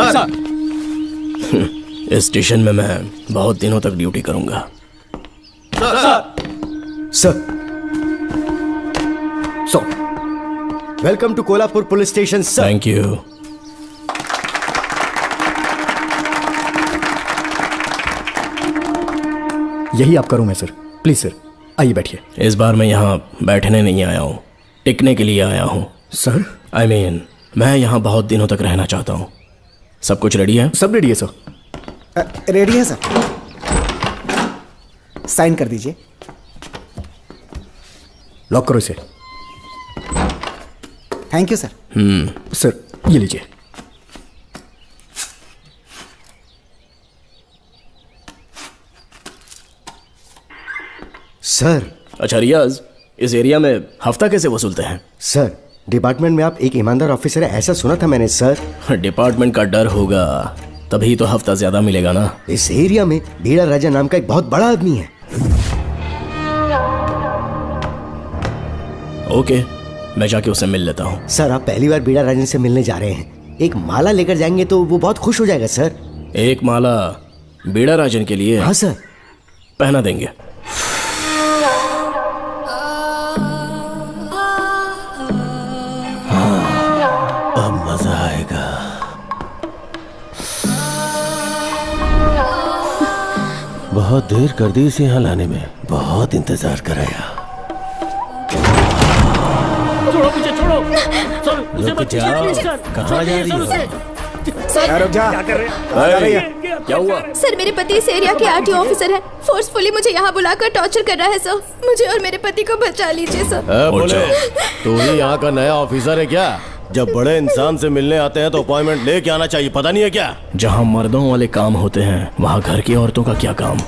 Sir. इस station में मैं बहुत दिनों तक ड्यूटी करूंगा। Sir welcome to Kolhapur police station sir. Thank you. यही आपका रूम है सर, प्लीज सर आइए बैठिए। इस बार मैं यहाँ बैठने नहीं आया हूँ, टिकने के लिए आया हूँ। सर I mean, मैं यहाँ बहुत दिनों तक रहना चाहता हूँ। सब कुछ रेडी है? सब रेडी है सर। रेडी है सर, साइन कर दीजिए। लॉक करो इसे। Thank you sir. सर ये लीजिए। सर अच्छा रियाज, इस एरिया में हफ्ता कैसे वसूलते हैं? सर डिपार्टमेंट में आप एक ईमानदार ऑफिसर है ऐसा सुना था मैंने सर। डिपार्टमेंट का डर होगा तभी तो हफ्ता ज्यादा मिलेगा ना। इस एरिया में बीड़ा राजा नाम का एक बहुत बड़ा आदमी है। ओके, मैं जाके उससे मिल लेता हूँ। सर आप पहली बार बीड़ा राजा से मिलने जा रहे हैं, एक माला लेकर जाएंगे तो वो बहुत खुश हो जाएगा सर। एक माला बीड़ा राजन के लिए? हाँ सर। पहना देंगे। अब मजा आएगा। बहुत देर कर दी इसे यहाँ लाने में, बहुत इंतजार कराया। छोड़ो मुझे, छोड़ो सर, उसे रुक मत जाओ, छेड़िए, सर। कहाँ जा रही हो? रुक जा। क्या कर रहे हैं? क्या हुआ? सर मेरे पति इस एरिया के आरटीओ ऑफिसर हैं। फोर्सफुली मुझे यहाँ बुलाकर टॉर्चर कर रहा है सर। मुझे और मेरे पति को बचा लीजिए सर। बोले तू ही यहाँ का नया ऑफिसर है क्या? जब बड़े इंसान से मिलने आते हैं तो अपॉइंटमेंट लेके आना चाहिए, पता नहीं है क्या? जहाँ मर्दों वाले काम होते हैं वहाँ घर की औरतों का क्या काम?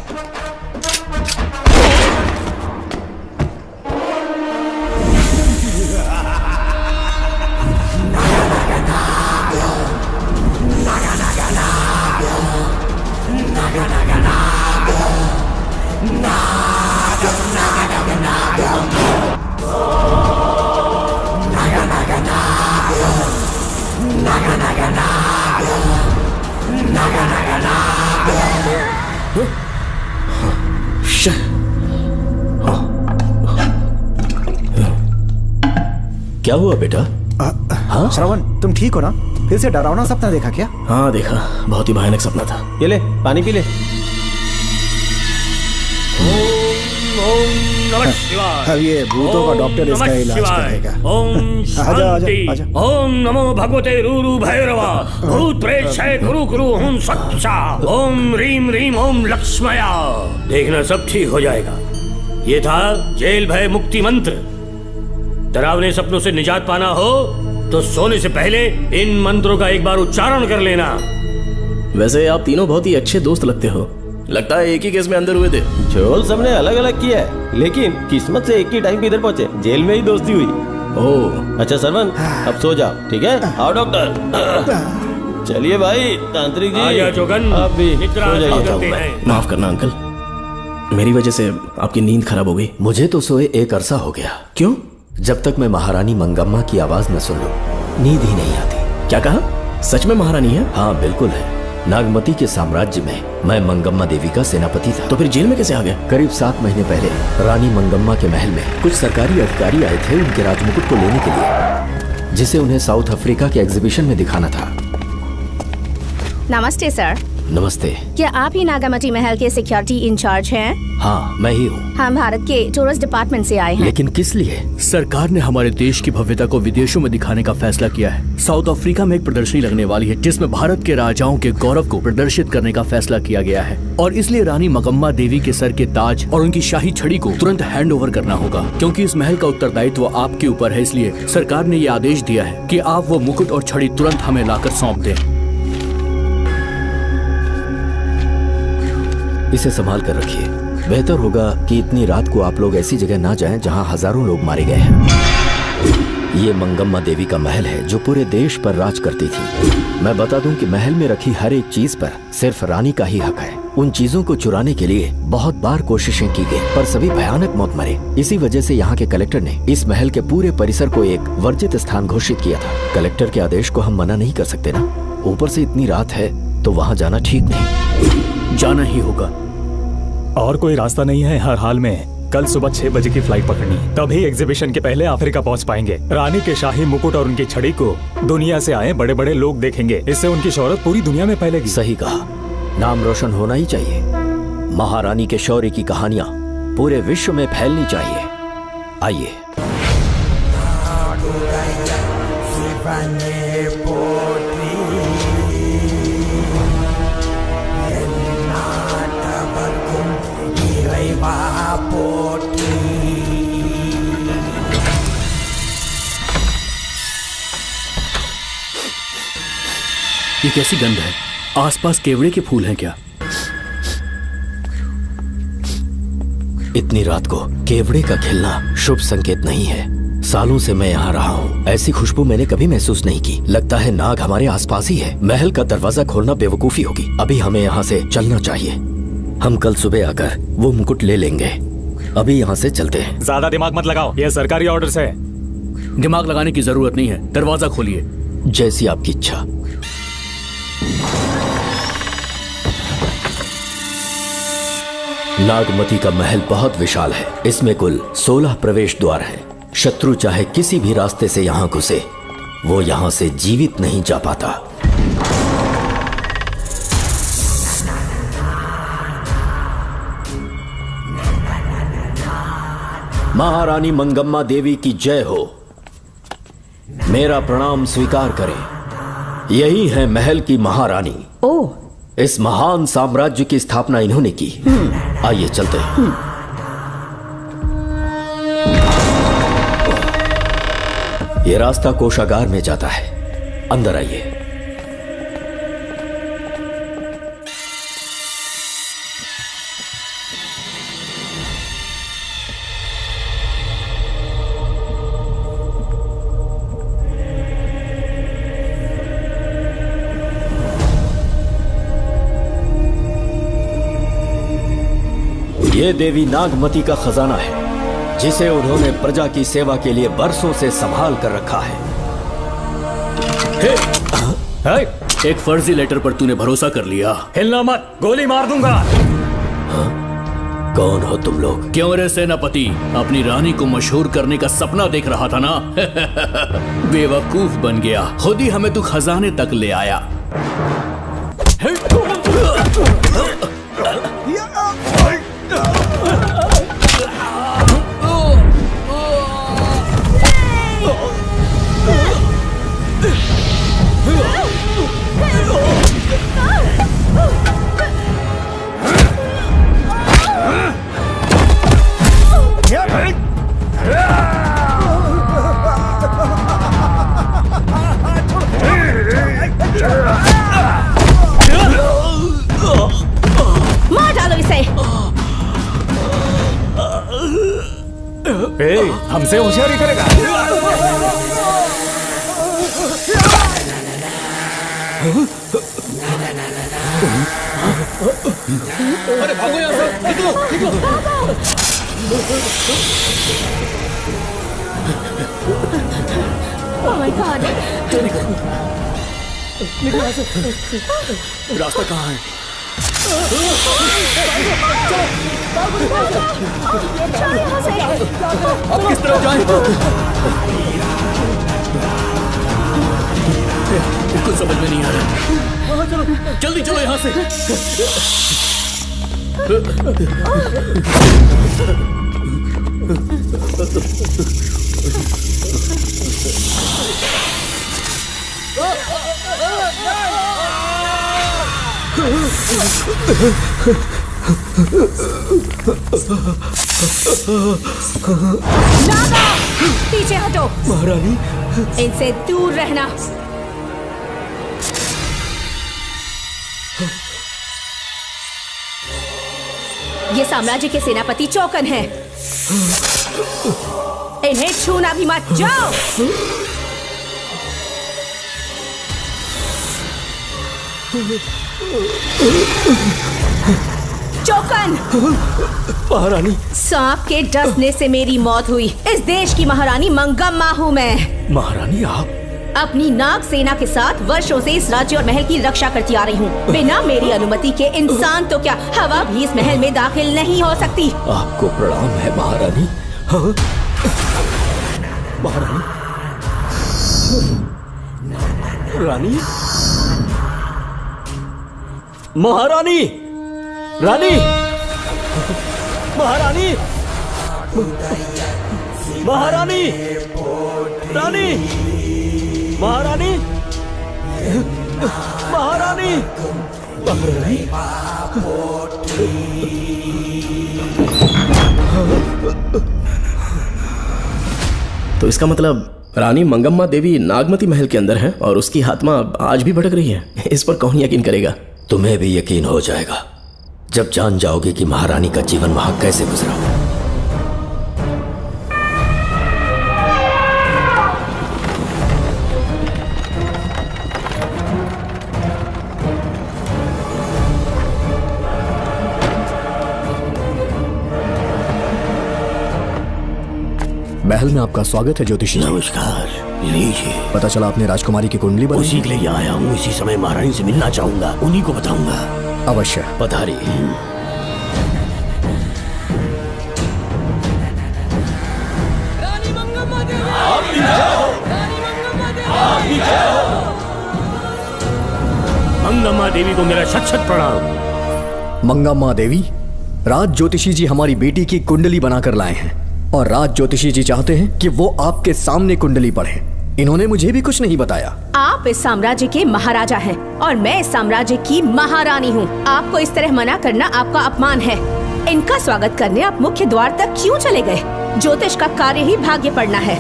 क्या हुआ बेटा? हाँ श्रवण, तुम ठीक हो ना? फिर से डरावना सपना देखा क्या? हाँ देखा, बहुत ही भयानक सपना था। ये ले पानी पी ले। नमः शिवाय। अब ये भूतों का डॉक्टर इसका नमः इलाज शिवाय। करेगा। ओम शांति। आजा। ओम नमो भगवते रूरू भैरवा। भूत प्रेत शैत कुरु कुरु ओम सच्चा। ओम रीम रीम ओम लक्ष्मया। देखना सब ठीक हो जाएगा। ये था जेल भय मुक्ति मंत्र। डरावने सपनों से निजात पाना हो तो सोने से पहले इन मंत्रों का एक बार उच्चारण कर लेना। वैसे आप तीनों बहुत ही अच्छे दोस्त लगते हो। लगता है एक ही केस में अंदर हुए थे। झोल सबने अलग अलग किया है, लेकिन किस्मत से एक ही टाइम पे इधर पहुंचे, जेल में ही दोस्ती हुई। ओह अच्छा सरवन, अब सो जाओ, ठीक है? आओ डॉक्टर। चलिए भाई तांत्रिक जी, आजा जोगन, आप भी निद्रा सो जाइए। करते हैं। माफ करना अंकल, मेरी वजह से आपकी नींद खराब हो गई। मुझे तो सोए एक अरसा हो गया। क्यों? जब तक मैं महारानी मंगम्मा की आवाज न सुन लूं नींद ही नहीं आती। क्या कहा? सच में महारानी है? हाँ बिल्कुल है। नागमती के साम्राज्य में मैं मंगम्मा देवी का सेनापति था। तो फिर जेल में कैसे आ गया? करीब 7 महीने पहले रानी मंगम्मा के महल में कुछ सरकारी अधिकारी आए थे उनके राजमुकुट को लेने के लिए, जिसे उन्हें साउथ अफ्रीका के एग्जीबिशन में दिखाना था। नमस्ते सर। नमस्ते। क्या आप ही नागामती महल के सिक्योरिटी इंचार्ज हैं? हाँ मैं ही हूँ। हम भारत के टूरिस्ट डिपार्टमेंट से आए हैं। लेकिन किस लिए? सरकार ने हमारे देश की भव्यता को विदेशों में दिखाने का फैसला किया है। साउथ अफ्रीका में एक प्रदर्शनी लगने वाली है जिसमें भारत के राजाओं के गौरव को प्रदर्शित करने का फैसला किया गया है, और इसलिए रानी मंगम्मा देवी के सर के ताज और उनकी शाही छड़ी को तुरंत हैंड ओवर करना होगा। क्योंकि इस महल का उत्तरदायित्व आपके ऊपर है, इसलिए सरकार ने ये आदेश दिया है कि आप वो मुकुट और छड़ी तुरंत हमें लाकर सौंप दें। इसे संभाल कर रखिए। बेहतर होगा कि इतनी रात को आप लोग ऐसी जगह ना जाएं जहां हजारों लोग मारे गए हैं। ये मंगम्मा देवी का महल है जो पूरे देश पर राज करती थी। मैं बता दूं कि महल में रखी हर एक चीज पर सिर्फ रानी का ही हक है। उन चीजों को चुराने के लिए बहुत बार कोशिशें की गई, पर सभी भयानक मौत मरे। इसी वजह से यहाँ के कलेक्टर ने इस महल के पूरे परिसर को एक वर्जित स्थान घोषित किया था। कलेक्टर के आदेश को हम मना नहीं कर सकते ना। ऊपर से इतनी रात है तो वहां जाना ठीक नहीं। जाना ही होगा। और कोई रास्ता नहीं है। हर हाल में कल सुबह 6 बजे की फ्लाइट पकड़नी, तभी एग्जीबिशन के पहले अफ्रीका पहुंच पाएंगे। रानी के शाही मुकुट और उनकी छड़ी को दुनिया से आए बड़े बड़े लोग देखेंगे। इससे उनकी शोहरत पूरी दुनिया में फैलेगी। सही कहा, नाम रोशन होना ही चाहिए। महारानी के शौर्य की कहानियां पूरे विश्व में फैलनी चाहिए। आइए। ये कैसी गंध है? आसपास केवड़े के फूल हैं क्या? इतनी रात को केवड़े का खिलना शुभ संकेत नहीं है। सालों से मैं यहाँ रहा हूँ, ऐसी खुशबू मैंने कभी महसूस नहीं की। लगता है नाग हमारे आसपास ही है। महल का दरवाजा खोलना बेवकूफी होगी। अभी हमें यहाँ से चलना चाहिए। हम कल सुबह आकर वो मुकुट ले लेंगे। अभी यहाँ से चलते हैं। ज्यादा दिमाग मत लगाओ, ये सरकारी ऑर्डर्स है। दिमाग लगाने की जरूरत नहीं है, दरवाजा खोलिए। जैसी आपकी इच्छा। नागमती का महल बहुत विशाल है। इसमें कुल 16 प्रवेश द्वार हैं। शत्रु चाहे किसी भी रास्ते से यहाँ घुसे, वो यहाँ से जीवित नहीं जा पाता। महारानी मंगम्मा देवी की जय हो। मेरा प्रणाम स्वीकार करें। यही है महल की महारानी। ओह, इस महान साम्राज्य की स्थापना इन्होंने की। आइए चलते हैं। ये रास्ता कोषागार में जाता है। अंदर आइए। ये देवी नागमती का खजाना है, जिसे उन्होंने प्रजा की सेवा के लिए बरसों से संभाल कर रखा है। एक फर्जी लेटर पर तूने भरोसा कर लिया। हिलना मत, गोली मार दूंगा। कौन हो तुम लोग? क्यों रे सेनापति, अपनी रानी को मशहूर करने का सपना देख रहा था ना? बेवकूफ बन गया। खुद ही हमें तू खजाने तक ले आया। मार डालो इसे। हमसे होशियारी करेगा। अरे भागो यहाँ से, निकलो, निकलो। Oh my God! निकलो यहाँ से। रास्ता कहाँ है? अब किस तरफ जाएं? कुछ समझ में नहीं आ रहा। जल्दी चलो यहाँ से। नागा, पीछे हटो। महारानी, इनसे दूर रहना। ये साम्राज्य के सेनापति चौकन हैं। इन्हें छूना भी मत। जाओ। चौकन। महारानी, सांप के डसने से मेरी मौत हुई। इस देश की महारानी मंगम्मा हूँ मैं। महारानी आप अपनी नाग सेना के साथ वर्षों से इस राज्य और महल की रक्षा करती आ रही हूँ। बिना मेरी अनुमति के इंसान तो क्या, हवा भी इस महल में दाखिल नहीं हो सकती। आपको प्रणाम है महारानी। हाँ? महारानी, रानी, महारानी, रानी, महारानी, महारानी, रानी, महारानी, महारानी, तो इसका मतलब रानी मंगम्मा देवी नागमती महल के अंदर है और उसकी आत्मा आज भी भटक रही है। इस पर कौन यकीन करेगा? तुम्हें भी यकीन हो जाएगा जब जान जाओगे कि महारानी का जीवन वहां कैसे गुजरा। महल में आपका स्वागत है ज्योतिषी। नमस्कार, लीजिए। पता चला आपने राजकुमारी की कुंडली बनाई। उसी के लिए आया हूँ। इसी समय महारानी से मिलना चाहूंगा, उन्हीं को बताऊंगा। अवश्य। पधारी। मंगम्मा देवी को मेरा शत शत प्रणाम। मंगम्मा देवी, राज ज्योतिषी जी हमारी बेटी की कुंडली बनाकर लाए हैं और राज ज्योतिषी जी चाहते हैं कि वो आपके सामने कुंडली पढ़े। इन्होंने मुझे भी कुछ नहीं बताया। आप इस साम्राज्य के महाराजा हैं और मैं इस साम्राज्य की महारानी हूँ। आपको इस तरह मना करना आपका अपमान है। इनका स्वागत करने आप मुख्य द्वार तक क्यों चले गए? ज्योतिष का कार्य ही भाग्य पढ़ना है।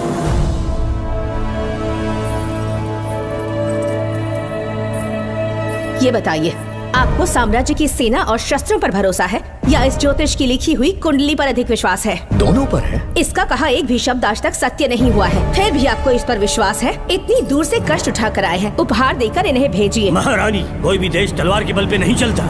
ये बताइए, आपको साम्राज्य की सेना और शस्त्रों पर भरोसा है या इस ज्योतिष की लिखी हुई कुंडली पर अधिक विश्वास है? दोनों पर है। इसका कहा एक भी शब्द आज तक सत्य नहीं हुआ है, फिर भी आपको इस पर विश्वास है? इतनी दूर से कष्ट उठा कर आए हैं, उपहार देकर इन्हें भेजिए। महारानी, कोई भी देश तलवार के बल पे नहीं चलता,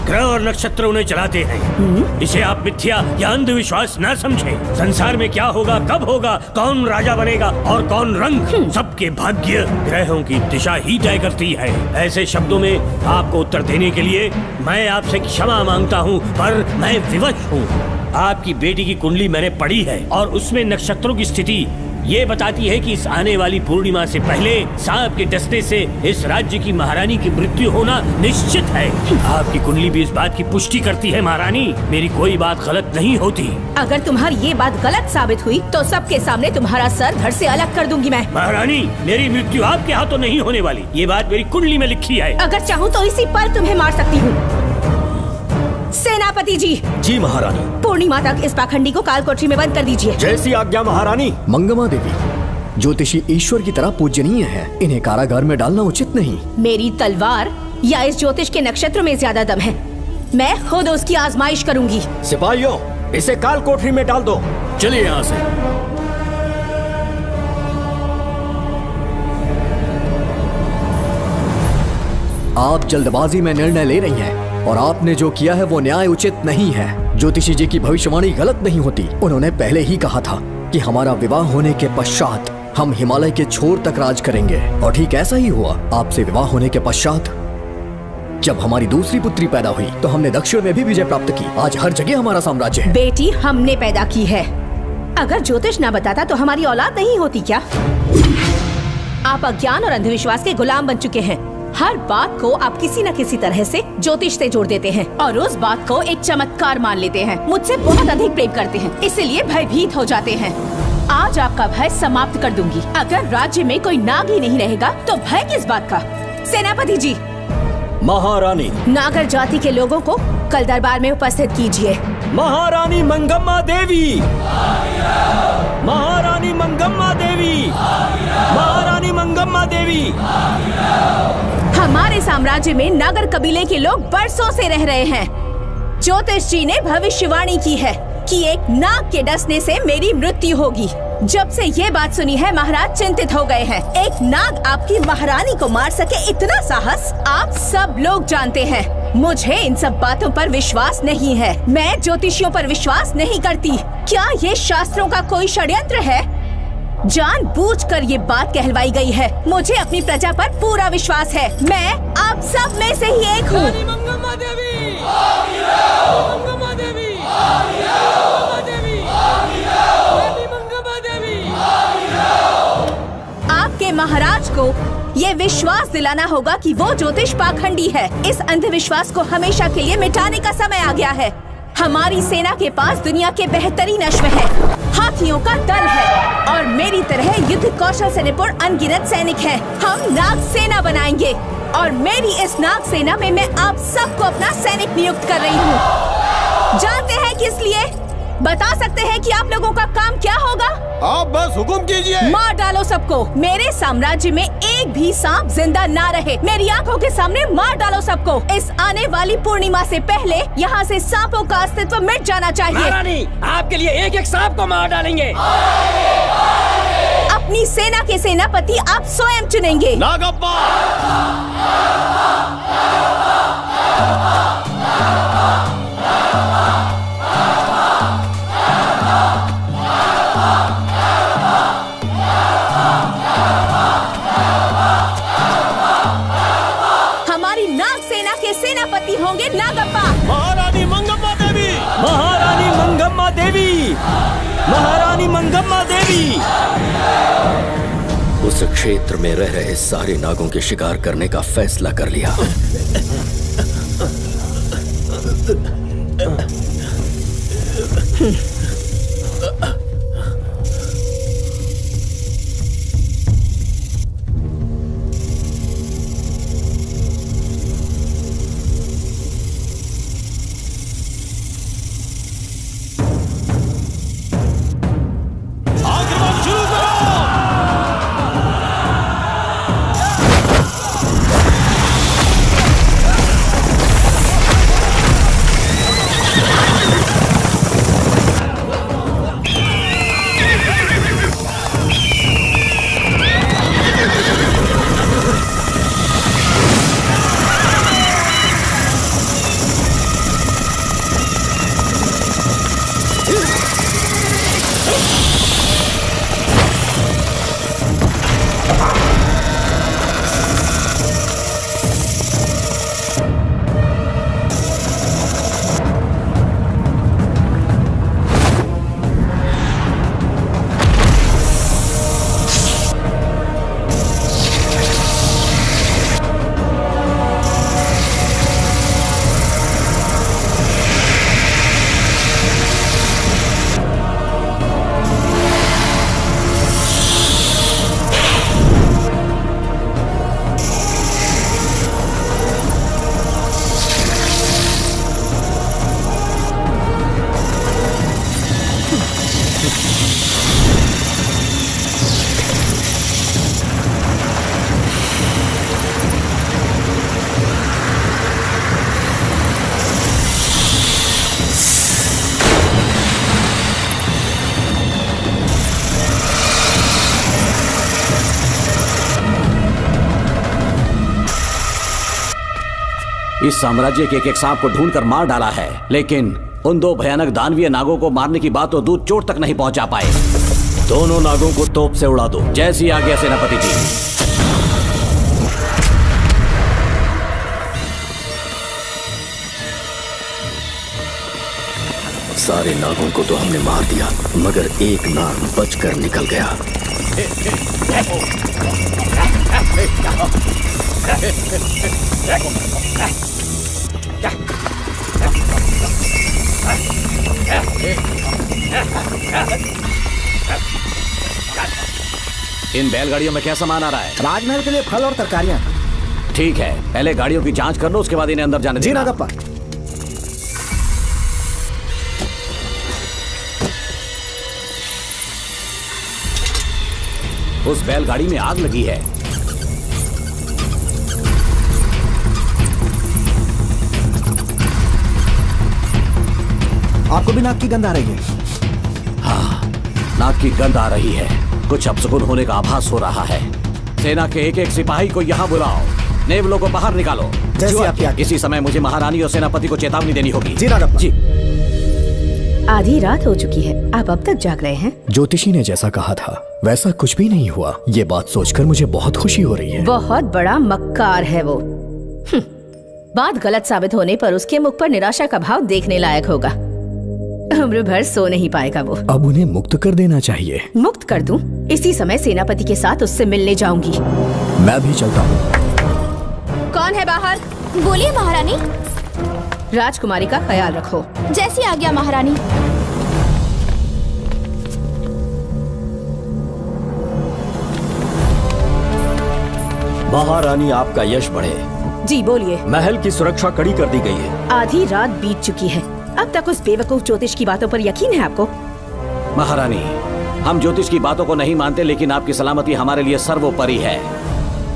ग्रह और नक्षत्र उन्हें चलाते हैं। इसे आप मिथ्या या अंधविश्वास न समझे। संसार में क्या होगा, कब होगा, कौन राजा बनेगा और कौन रंग, सबके भाग्य ग्रहों की दिशा ही तय करती है। ऐसे शब्दों में आपको उत्तर देने के लिए मैं आपसे क्षमा मांगता हूँ, पर मैं विवश हूँ। आपकी बेटी की कुंडली मैंने पढ़ी है और उसमें नक्षत्रों की स्थिति ये बताती है कि इस आने वाली पूर्णिमा से पहले सांप के डसने से इस राज्य की महारानी की मृत्यु होना निश्चित है। आपकी कुंडली भी इस बात की पुष्टि करती है। महारानी, मेरी कोई बात गलत नहीं होती। अगर तुम्हारी ये बात गलत साबित हुई तो सबके सामने तुम्हारा सर धड़ से अलग कर दूंगी मैं। महारानी, मेरी मृत्यु आपके हाथों नहीं होने वाली, ये बात मेरी कुंडली में लिखी है। अगर चाहूँ तो इसी पल तुम्हें मार सकती हूँ। सेनापति जी। जी महारानी। पूर्णिमा तक इस पाखंडी को काल कोठरी में बंद कर दीजिए। जैसी आज्ञा महारानी। मंगम्मा देवी, ज्योतिषी ईश्वर की तरह पूजनीय है, इन्हें कारागार में डालना उचित नहीं। मेरी तलवार या इस ज्योतिष के नक्षत्र में ज्यादा दम है। मैं खुद उसकी आजमाइश करूंगी। सिपाहियों, इसे काल कोठरी में डाल दो। चलिए यहाँ से। आप जल्दबाजी में निर्णय ले रही हैं और आपने जो किया है वो न्याय उचित नहीं है। ज्योतिषी जी की भविष्यवाणी गलत नहीं होती। उन्होंने पहले ही कहा था कि हमारा विवाह होने के पश्चात हम हिमालय के छोर तक राज करेंगे और ठीक ऐसा ही हुआ। आपसे विवाह होने के पश्चात जब हमारी दूसरी पुत्री पैदा हुई तो हमने दक्षिण में भी विजय प्राप्त की। आज हर जगह हमारा साम्राज्य है। बेटी हमने पैदा की है। अगर ज्योतिष ना बताता तो हमारी औलाद नहीं होती क्या? आप अज्ञान और अंधविश्वास के गुलाम बन चुके हैं। हर बात को आप किसी न किसी तरह से ज्योतिष से जोड़ देते हैं और उस बात को एक चमत्कार मान लेते हैं। मुझसे बहुत अधिक प्रेम करते हैं, इसीलिए भयभीत हो जाते हैं। आज आपका भय समाप्त कर दूंगी। अगर राज्य में कोई नाग ही नहीं रहेगा तो भय किस बात का? सेनापति जी। महारानी। नागर जाति के लोगों को कल दरबार में उपस्थित कीजिए। महारानी मंगम्मा देवी। महारानी मंगम्मा देवी। महारानी मंगम्मा देवी। हमारे साम्राज्य में नागर कबीले के लोग बरसों से रह रहे हैं। ज्योतिष जी ने भविष्यवाणी की है कि एक नाग के डसने से मेरी मृत्यु होगी। जब से ये बात सुनी है महाराज चिंतित हो गए हैं। एक नाग आपकी महारानी को मार सके इतना साहस आप सब लोग जानते हैं। मुझे इन सब बातों पर विश्वास नहीं है। मैं ज्योतिषियों पर विश्वास नहीं करती। क्या ये शास्त्रों का कोई षड्यंत्र है? जानबूझकर ये बात कहलवाई गई है। मुझे अपनी प्रजा पर पूरा विश्वास है। मैं आप सब में से ही एक हूँ। आपके महाराज को ये विश्वास दिलाना होगा कि वो ज्योतिष पाखंडी है। इस अंधविश्वास को हमेशा के लिए मिटाने का समय आ गया है। हमारी सेना के पास दुनिया के बेहतरीन अश्व है, हाथियों का दल है और मेरी तरह युद्ध कौशल से निपुण अनगिनत सैनिक हैं। हम नाग सेना बनाएंगे और मेरी इस नाग सेना में मैं आप सबको अपना सैनिक नियुक्त कर रही हूँ। जानते हैं किस लिए? बता सकते हैं कि आप लोगों का काम क्या होगा? आप बस हुक्म कीजिए। मार डालो सबको। मेरे साम्राज्य में एक भी सांप जिंदा ना रहे। मेरी आंखों के सामने मार डालो सबको। इस आने वाली पूर्णिमा से पहले यहाँ से सांपों का अस्तित्व मिट जाना चाहिए। महारानी, आपके लिए एक एक सांप को मार डालेंगे। अपनी सेना के सेनापति आप स्वयं चुनेंगे। नागप्पा। सेनापति होंगे नागप्पा। महारानी मंगम्मा देवी। महारानी मंगम्मा देवी। महारानी मंगम्मा देवी। उस क्षेत्र में रह रहे सारे नागों के शिकार करने का फैसला कर लिया। इस साम्राज्य के एक सांप को ढूंढकर मार डाला है, लेकिन उन दो भयानक दानवीय नागों को मारने की बात तो दूध चोट तक नहीं पहुंचा पाए। दोनों नागों को तोप से उड़ा दो। जैसी आज्ञा सेनापति जी। सारे नागों को तो हमने मार दिया, मगर एक नाग बचकर निकल गया। इन बैलगाड़ियों में क्या सामान आ रहा है? राजमहल के लिए फल और तरकारियां। ठीक है, पहले गाड़ियों की जांच कर लो, उसके बाद इन्हें अंदर जाने जी देना। नागप्पा। उस बैलगाड़ी में आग लगी है। आपको भी नाक की गंध आ रही है? हाँ, नाक की गंध आ रही है। कुछ अपशकुन होने का आभास हो रहा है। सेना के एक एक सिपाही को यहाँ बुलाओ, नेवलों को बाहर निकालो। जैसी आपकी आज्ञा। इसी समय मुझे महारानी और सेनापति को चेतावनी देनी होगी। जी नागप्पा। जी। आधी रात हो चुकी है, आप अब तक जाग रहे हैं? ज्योतिषी ने जैसा कहा था वैसा कुछ भी नहीं हुआ। ये बात सोचकर मुझे बहुत खुशी हो रही है। बहुत बड़ा मक्कार है वो। बात गलत साबित होने पर उसके मुख पर निराशा का भाव देखने लायक होगा। उम्र भर सो नहीं पाएगा वो। अब उन्हें मुक्त कर देना चाहिए। मुक्त कर दूं? इसी समय सेनापति के साथ उससे मिलने जाऊंगी। मैं भी चलता हूँ। कौन है बाहर? बोलिए महारानी। राजकुमारी का ख्याल रखो। जैसी आज्ञा महारानी। महारानी आपका यश बढ़े। जी बोलिए। महल की सुरक्षा कड़ी कर दी गई है। आधी रात बीत चुकी है, अब तक उस बेवकूफ ज्योतिष की बातों पर यकीन है आपको? महारानी, हम ज्योतिष की बातों को नहीं मानते, लेकिन आपकी सलामती हमारे लिए सर्वोपरि है।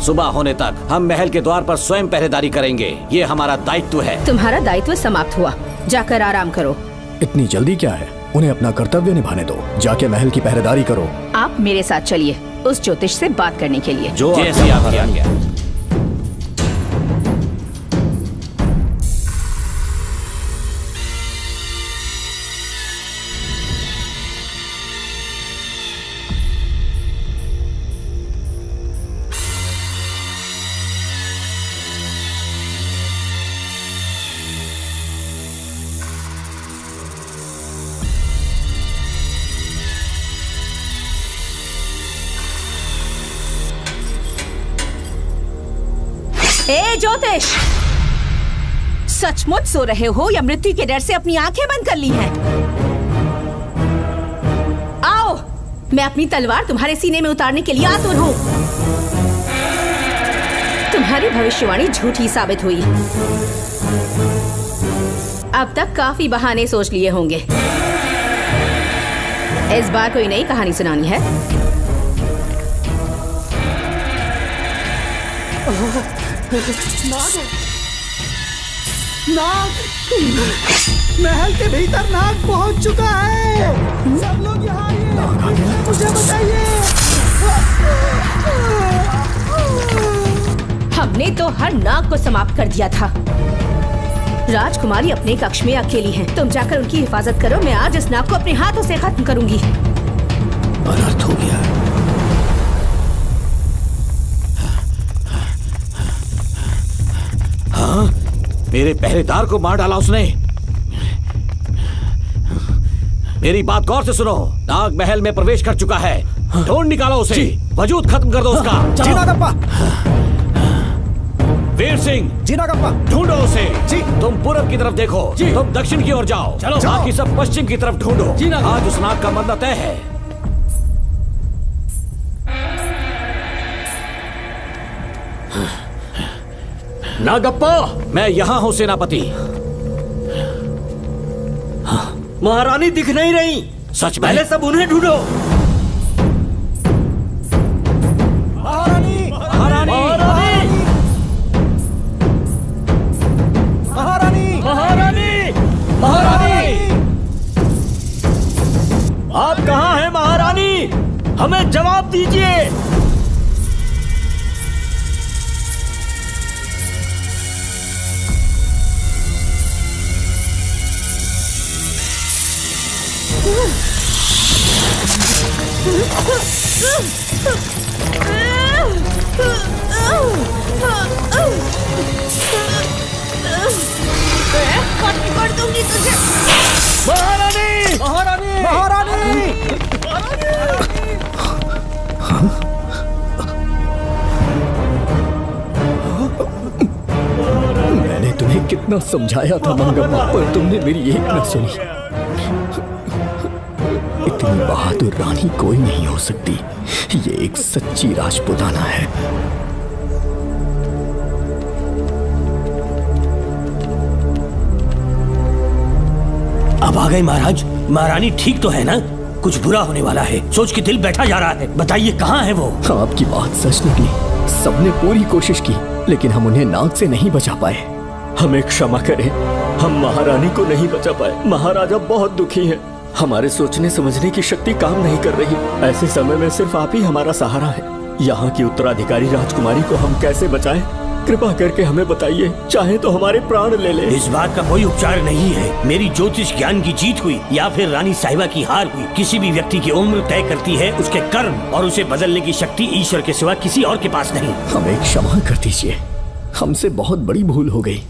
सुबह होने तक हम महल के द्वार पर स्वयं पहरेदारी करेंगे, ये हमारा दायित्व है। तुम्हारा दायित्व समाप्त हुआ, जाकर आराम करो। इतनी जल्दी क्या है? उन्हें अपना कर्तव्य निभाने दो। जाके महल की पहरेदारी करो। आप मेरे साथ चलिए उस ज्योतिष से बात करने के लिए। जो जैसी आपकी आज्ञा। ए ज्योतिष, सचमुच सो रहे हो या मृत्यु के डर से अपनी आंखें बंद कर ली हैं? आओ, मैं अपनी तलवार तुम्हारे सीने में उतारने के लिए आतुर हूं। तुम्हारी भविष्यवाणी झूठी साबित हुई। अब तक काफी बहाने सोच लिए होंगे। इस बार कोई नई कहानी सुनानी है? नाग! महल के भीतर नाग पहुंच चुका है। सब लोग यहाँ आइए, मुझे बचाइए। हमने तो हर नाग को समाप्त कर दिया था। राजकुमारी अपने कक्ष में अकेली है, तुम जाकर उनकी हिफाजत करो। मैं आज इस नाग को अपने हाथों से खत्म करूंगी। अनर्थ हो गया। हाँ? मेरे पहरेदार को मार डाला उसने। मेरी बात गौर से सुनो। नाग महल में प्रवेश कर चुका है। ढूंढ निकालो उसे, वजूद खत्म कर दो उसका। जी नागप्पा। वीर सिंह, जी नागप्पा। ढूंढो उसे। जी। तुम पूरब की तरफ देखो, तुम दक्षिण की ओर जाओ। चलो। बाकी सब पश्चिम की तरफ ढूंढो। आज उस नाग का मरना तय है। नागप्पा, मैं यहाँ हूँ सेनापति। महारानी दिख नहीं रही। सच में? पहले सब उन्हें ढूंढो। महारानी! महारानी! महारानी! महारानी! महारानी! आप कहाँ हैं महारानी? हमें जवाब दीजिए। कर दूंगी तुझे। महारानी! महारानी! महारानी! मैंने तुम्हें कितना समझाया था मंगम्मा, पर तुमने मेरी एक न सुनी। इतनी बहादुर रानी कोई नहीं हो सकती। ये एक सच्ची राजपुताना है। अब आ गए महाराज। महारानी ठीक तो है ना? कुछ बुरा होने वाला है, सोच के दिल बैठा जा रहा है। बताइए कहाँ है वो? आपकी बात सच निकली। सबने पूरी कोशिश की, लेकिन हम उन्हें नाग से नहीं बचा पाए। हमें क्षमा करें, हम महारानी को नहीं बचा पाए। महाराजा बहुत दुखी हैं। हमारे सोचने समझने की शक्ति काम नहीं कर रही। ऐसे समय में सिर्फ आप ही हमारा सहारा है। यहाँ की उत्तराधिकारी राजकुमारी को हम कैसे बचाएं? कृपा करके हमें बताइए, चाहे तो हमारे प्राण ले ले। इस बात का कोई उपचार नहीं है। मेरी ज्योतिष ज्ञान की जीत हुई या फिर रानी साहिबा की हार हुई, किसी भी व्यक्ति की उम्र तय करती है उसके कर्म, और उसे बदलने की शक्ति ईश्वर के सिवा किसी और के पास नहीं। हमें क्षमा कर दीजिए, हमसे बहुत बड़ी भूल हो गई।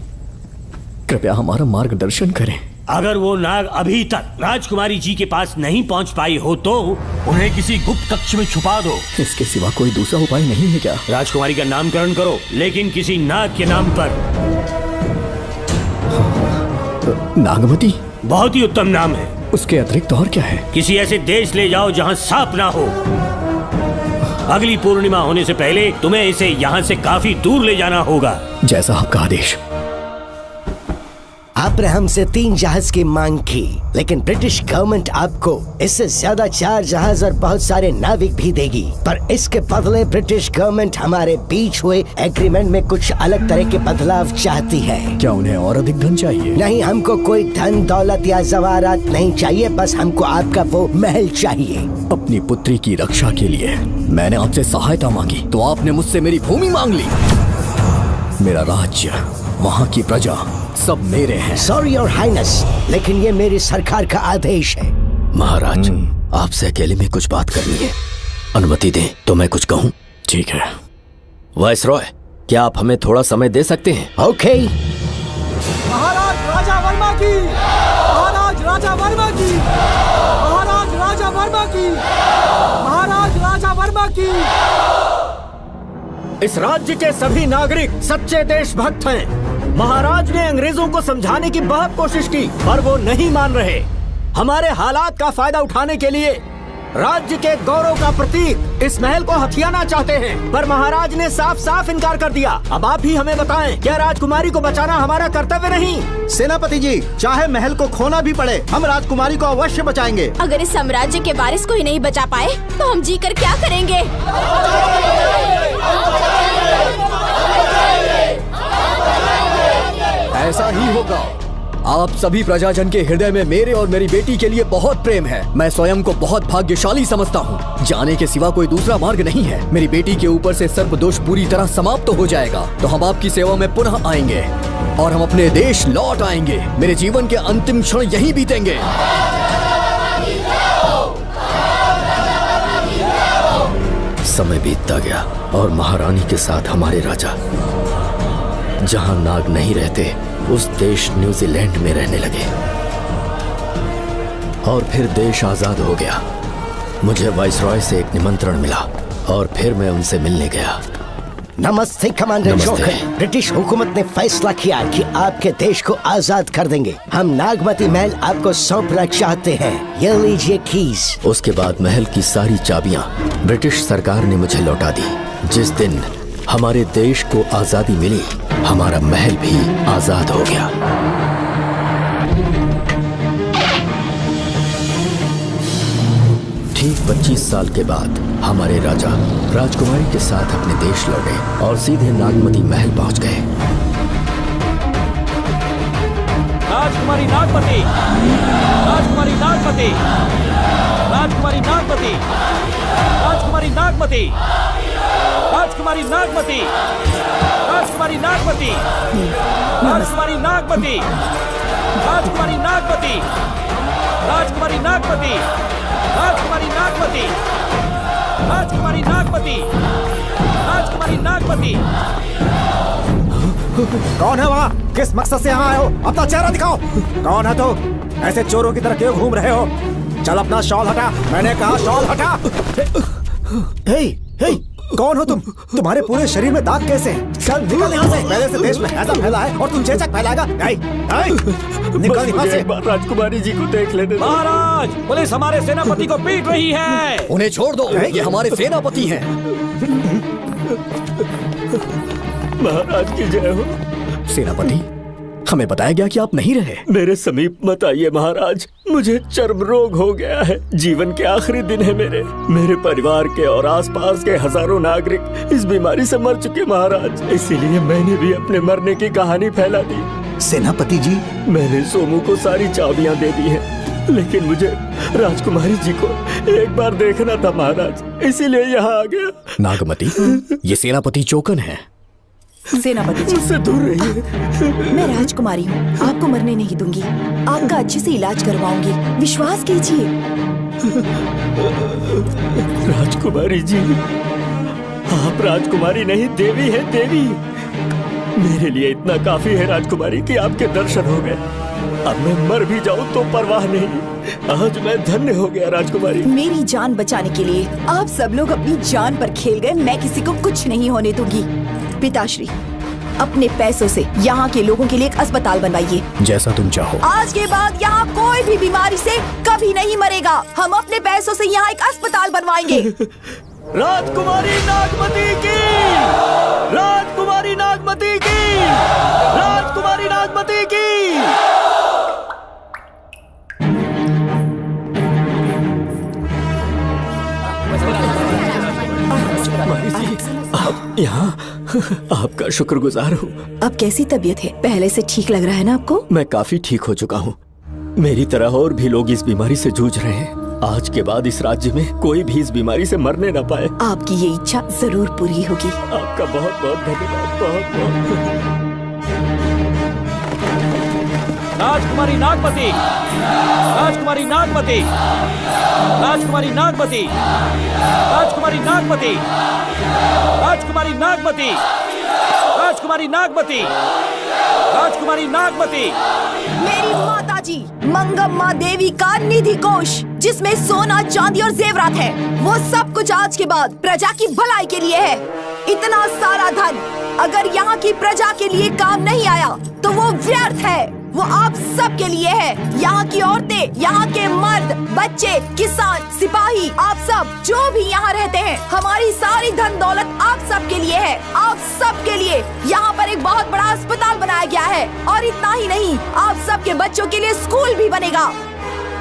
कृपया हमारा मार्गदर्शन करें। अगर वो नाग अभी तक राजकुमारी जी के पास नहीं पहुंच पाई हो तो उन्हें किसी गुप्त कक्ष में छुपा दो। इसके सिवा कोई दूसरा उपाय नहीं है क्या? राजकुमारी का नामकरण करो, लेकिन किसी नाग के नाम पर। नागमती बहुत ही उत्तम नाम है। उसके अतिरिक्त और क्या है? किसी ऐसे देश ले जाओ जहाँ सांप ना हो। अगली पूर्णिमा होने से पहले तुम्हें इसे यहाँ से काफी दूर ले जाना होगा। जैसा आपका आदेश। आपने हमसे 3 जहाज की मांग की, लेकिन ब्रिटिश गवर्नमेंट आपको इससे ज्यादा 4 जहाज और बहुत सारे नाविक भी देगी। पर इसके बदले ब्रिटिश गवर्नमेंट हमारे बीच हुए एग्रीमेंट में कुछ अलग तरह के बदलाव चाहती है। क्या उन्हें और अधिक धन चाहिए? नहीं, हमको कोई धन दौलत या जवाहरात नहीं चाहिए, बस हमको आपका वो महल चाहिए। अपनी पुत्री की रक्षा के लिए मैंने आपसे सहायता मांगी तो आपने मुझसे मेरी भूमि मांग ली। मेरा राज्य, वहाँ की प्रजा सब मेरे हैं। सॉरी योर हाइनेस, लेकिन ये मेरी सरकार का आदेश है। महाराज, आपसे अकेले में कुछ बात करनी है, अनुमति दें तो मैं कुछ कहूँ? ठीक है। वायसरॉय, क्या आप हमें थोड़ा समय दे सकते हैं? ओके। महाराज राजा वर्मा की, महाराज राजा वर्मा की, महाराज राजा वर्मा की, महाराज राजा वर्मा की। इस राज्य के सभी नागरिक सच्चे देशभक्त हैं। महाराज ने अंग्रेजों को समझाने की बहुत कोशिश की, पर वो नहीं मान रहे। हमारे हालात का फायदा उठाने के लिए राज्य के गौरव का प्रतीक इस महल को हथियाना चाहते हैं, पर महाराज ने साफ साफ इनकार कर दिया। अब आप ही हमें बताएं, क्या राजकुमारी को बचाना हमारा कर्तव्य नहीं? सेनापति जी, चाहे महल को खोना भी पड़े, हम राजकुमारी को अवश्य बचाएंगे। अगर इस साम्राज्य के वारिस को ही नहीं बचा पाए तो हम जीकर क्या करेंगे? ऐसा ही होगा। आप सभी प्रजाजन के हृदय में मेरे और मेरी बेटी के लिए बहुत प्रेम है। मैं स्वयं को बहुत भाग्यशाली समझता हूँ। जाने के सिवा कोई दूसरा मार्ग नहीं है। मेरी बेटी के ऊपर से सर्प दोष पूरी तरह समाप्त हो जाएगा तो हम आपकी सेवा में पुनः आएंगे और हम अपने देश लौट आएंगे। मेरे जीवन के अंतिम क्षण यहीं बीतेंगे। समय बीतता गया और महारानी के साथ हमारे राजा जहां नाग नहीं रहते उस देश न्यूजीलैंड में रहने लगे और फिर देश आजाद हो गया। मुझे वाइसरॉय से एक निमंत्रण मिला और फिर मैं उनसे मिलने गया। नमस्ते कमांडर जोकर। ब्रिटिश हुकूमत ने फैसला किया कि आपके देश को आजाद कर देंगे। हम नागमती महल आपको सौंपना चाहते हैं। ये लीजिए कीज। उसके बाद महल की सारी चाबियां ब्रिटिश सरकार ने मुझे लौटा दी। जिस दिन हमारे देश को आजादी मिली, हमारा महल भी आजाद हो गया। ठीक 25 साल के बाद हमारे राजा राजकुमारी के साथ अपने देश लौटे और सीधे नागमती महल पहुंच गए। राजकुमारी नागमती, राजकुमारी नागमती, राजकुमारी नागमती, राजकुमारी नागमती, राजकुमारी नागमती, राजकुमारी नागमती, राजकुमारी नागमती, राजकुमारी नागमती, राजकुमारी नागमती, राजकुमारी नागमती, राजकुमारी नागमती, राजकुमारी नागमती। कौन है वहाँ? किस मकसद से यहाँ आए हो? अपना चेहरा दिखाओ। कौन है तो? ऐसे चोरों की तरह क्यों घूम रहे हो? चल अपना शॉल हटा। मैंने कहा शॉल हटा। हे, हे, कौन हो तुम? तुम्हारे पूरे शरीर में दाग कैसे हैं? चल निकल यहाँ से। पहले से देश में हैजा फैला है और तुम चेचक फैलाएगा। निकल यहाँ से। राजकुमारी जी को देख लेने। महाराज, पुलिस हमारे सेनापति को पीट रही है। उन्हें छोड़ दो, ये हमारे सेनापति हैं। महाराज की जय हो। सेनापति, हमें बताया गया कि आप नहीं रहे। मेरे समीप मत आइए महाराज, मुझे चर्म रोग हो गया है। जीवन के आखिरी दिन है मेरे परिवार के और आसपास के हजारों नागरिक इस बीमारी से मर चुके महाराज। इसीलिए मैंने भी अपने मरने की कहानी फैला दी। सेनापति जी, मैंने सोमू को सारी चाबियां दे दी हैं, लेकिन मुझे राजकुमारी जी को एक बार देखना था महाराज, इसीलिए यहाँ आ गया। नागमती, ये सेनापति चोकन है। सेनापति जी, मुझसे दूर रहिए। मैं राजकुमारी हूँ, आपको मरने नहीं दूंगी। आपका अच्छे से इलाज करवाऊंगी, विश्वास कीजिए। राजकुमारी जी, आप राजकुमारी नहीं देवी है, देवी। मेरे लिए इतना काफी है राजकुमारी कि आपके दर्शन हो गए। अब मैं मर भी जाऊं तो परवाह नहीं। आज मैं धन्य हो गया राजकुमारी। मेरी जान बचाने के लिए आप सब लोग अपनी जान पर खेल गए। मैं किसी को कुछ नहीं होने दूंगी। पिताश्री, अपने पैसों से यहाँ के लोगों के लिए एक अस्पताल बनवाइए। जैसा तुम चाहो। आज के बाद यहाँ कोई भी बीमारी से कभी नहीं मरेगा। हम अपने पैसों से यहाँ एक अस्पताल बनवाएंगे। राजकुमारी नागमती की, राजकुमारी नागमती की, राजकुमारी नागमती की। आप यहाँ, आपका शुक्रगुजार हूँ। अब कैसी तबीयत है? पहले से ठीक लग रहा है ना आपको? मैं काफी ठीक हो चुका हूँ। मेरी तरह और भी लोग इस बीमारी से जूझ रहे हैं। आज के बाद इस राज्य में कोई भी इस बीमारी से मरने न पाए। आपकी ये इच्छा जरूर पूरी होगी। आपका बहुत बहुत धन्यवाद, बहुत बहुत। राजकुमारी नागमती, राजकुमारी नागमती, राजकुमारी नागमती, राजकुमारी नागमती, राजकुमारी नागमती, राजकुमारी नागमती, राजकुमारी नागमती। मेरी माता जी मंगम्मा देवी का निधि कोष, जिसमें सोना, चांदी और जेवरात है, वो सब कुछ आज के बाद प्रजा की भलाई के लिए है। इतना सारा धन अगर यहाँ की प्रजा के लिए काम नहीं आया तो वो व्यर्थ है। वो आप सब के लिए है। यहाँ की औरतें, यहाँ के मर्द, बच्चे, किसान, सिपाही, आप सब जो भी यहाँ रहते हैं, हमारी सारी धन दौलत आप सब के लिए है। आप सब के लिए यहाँ पर एक बहुत बड़ा अस्पताल बनाया गया है। और इतना ही नहीं, आप सब के बच्चों के लिए स्कूल भी बनेगा।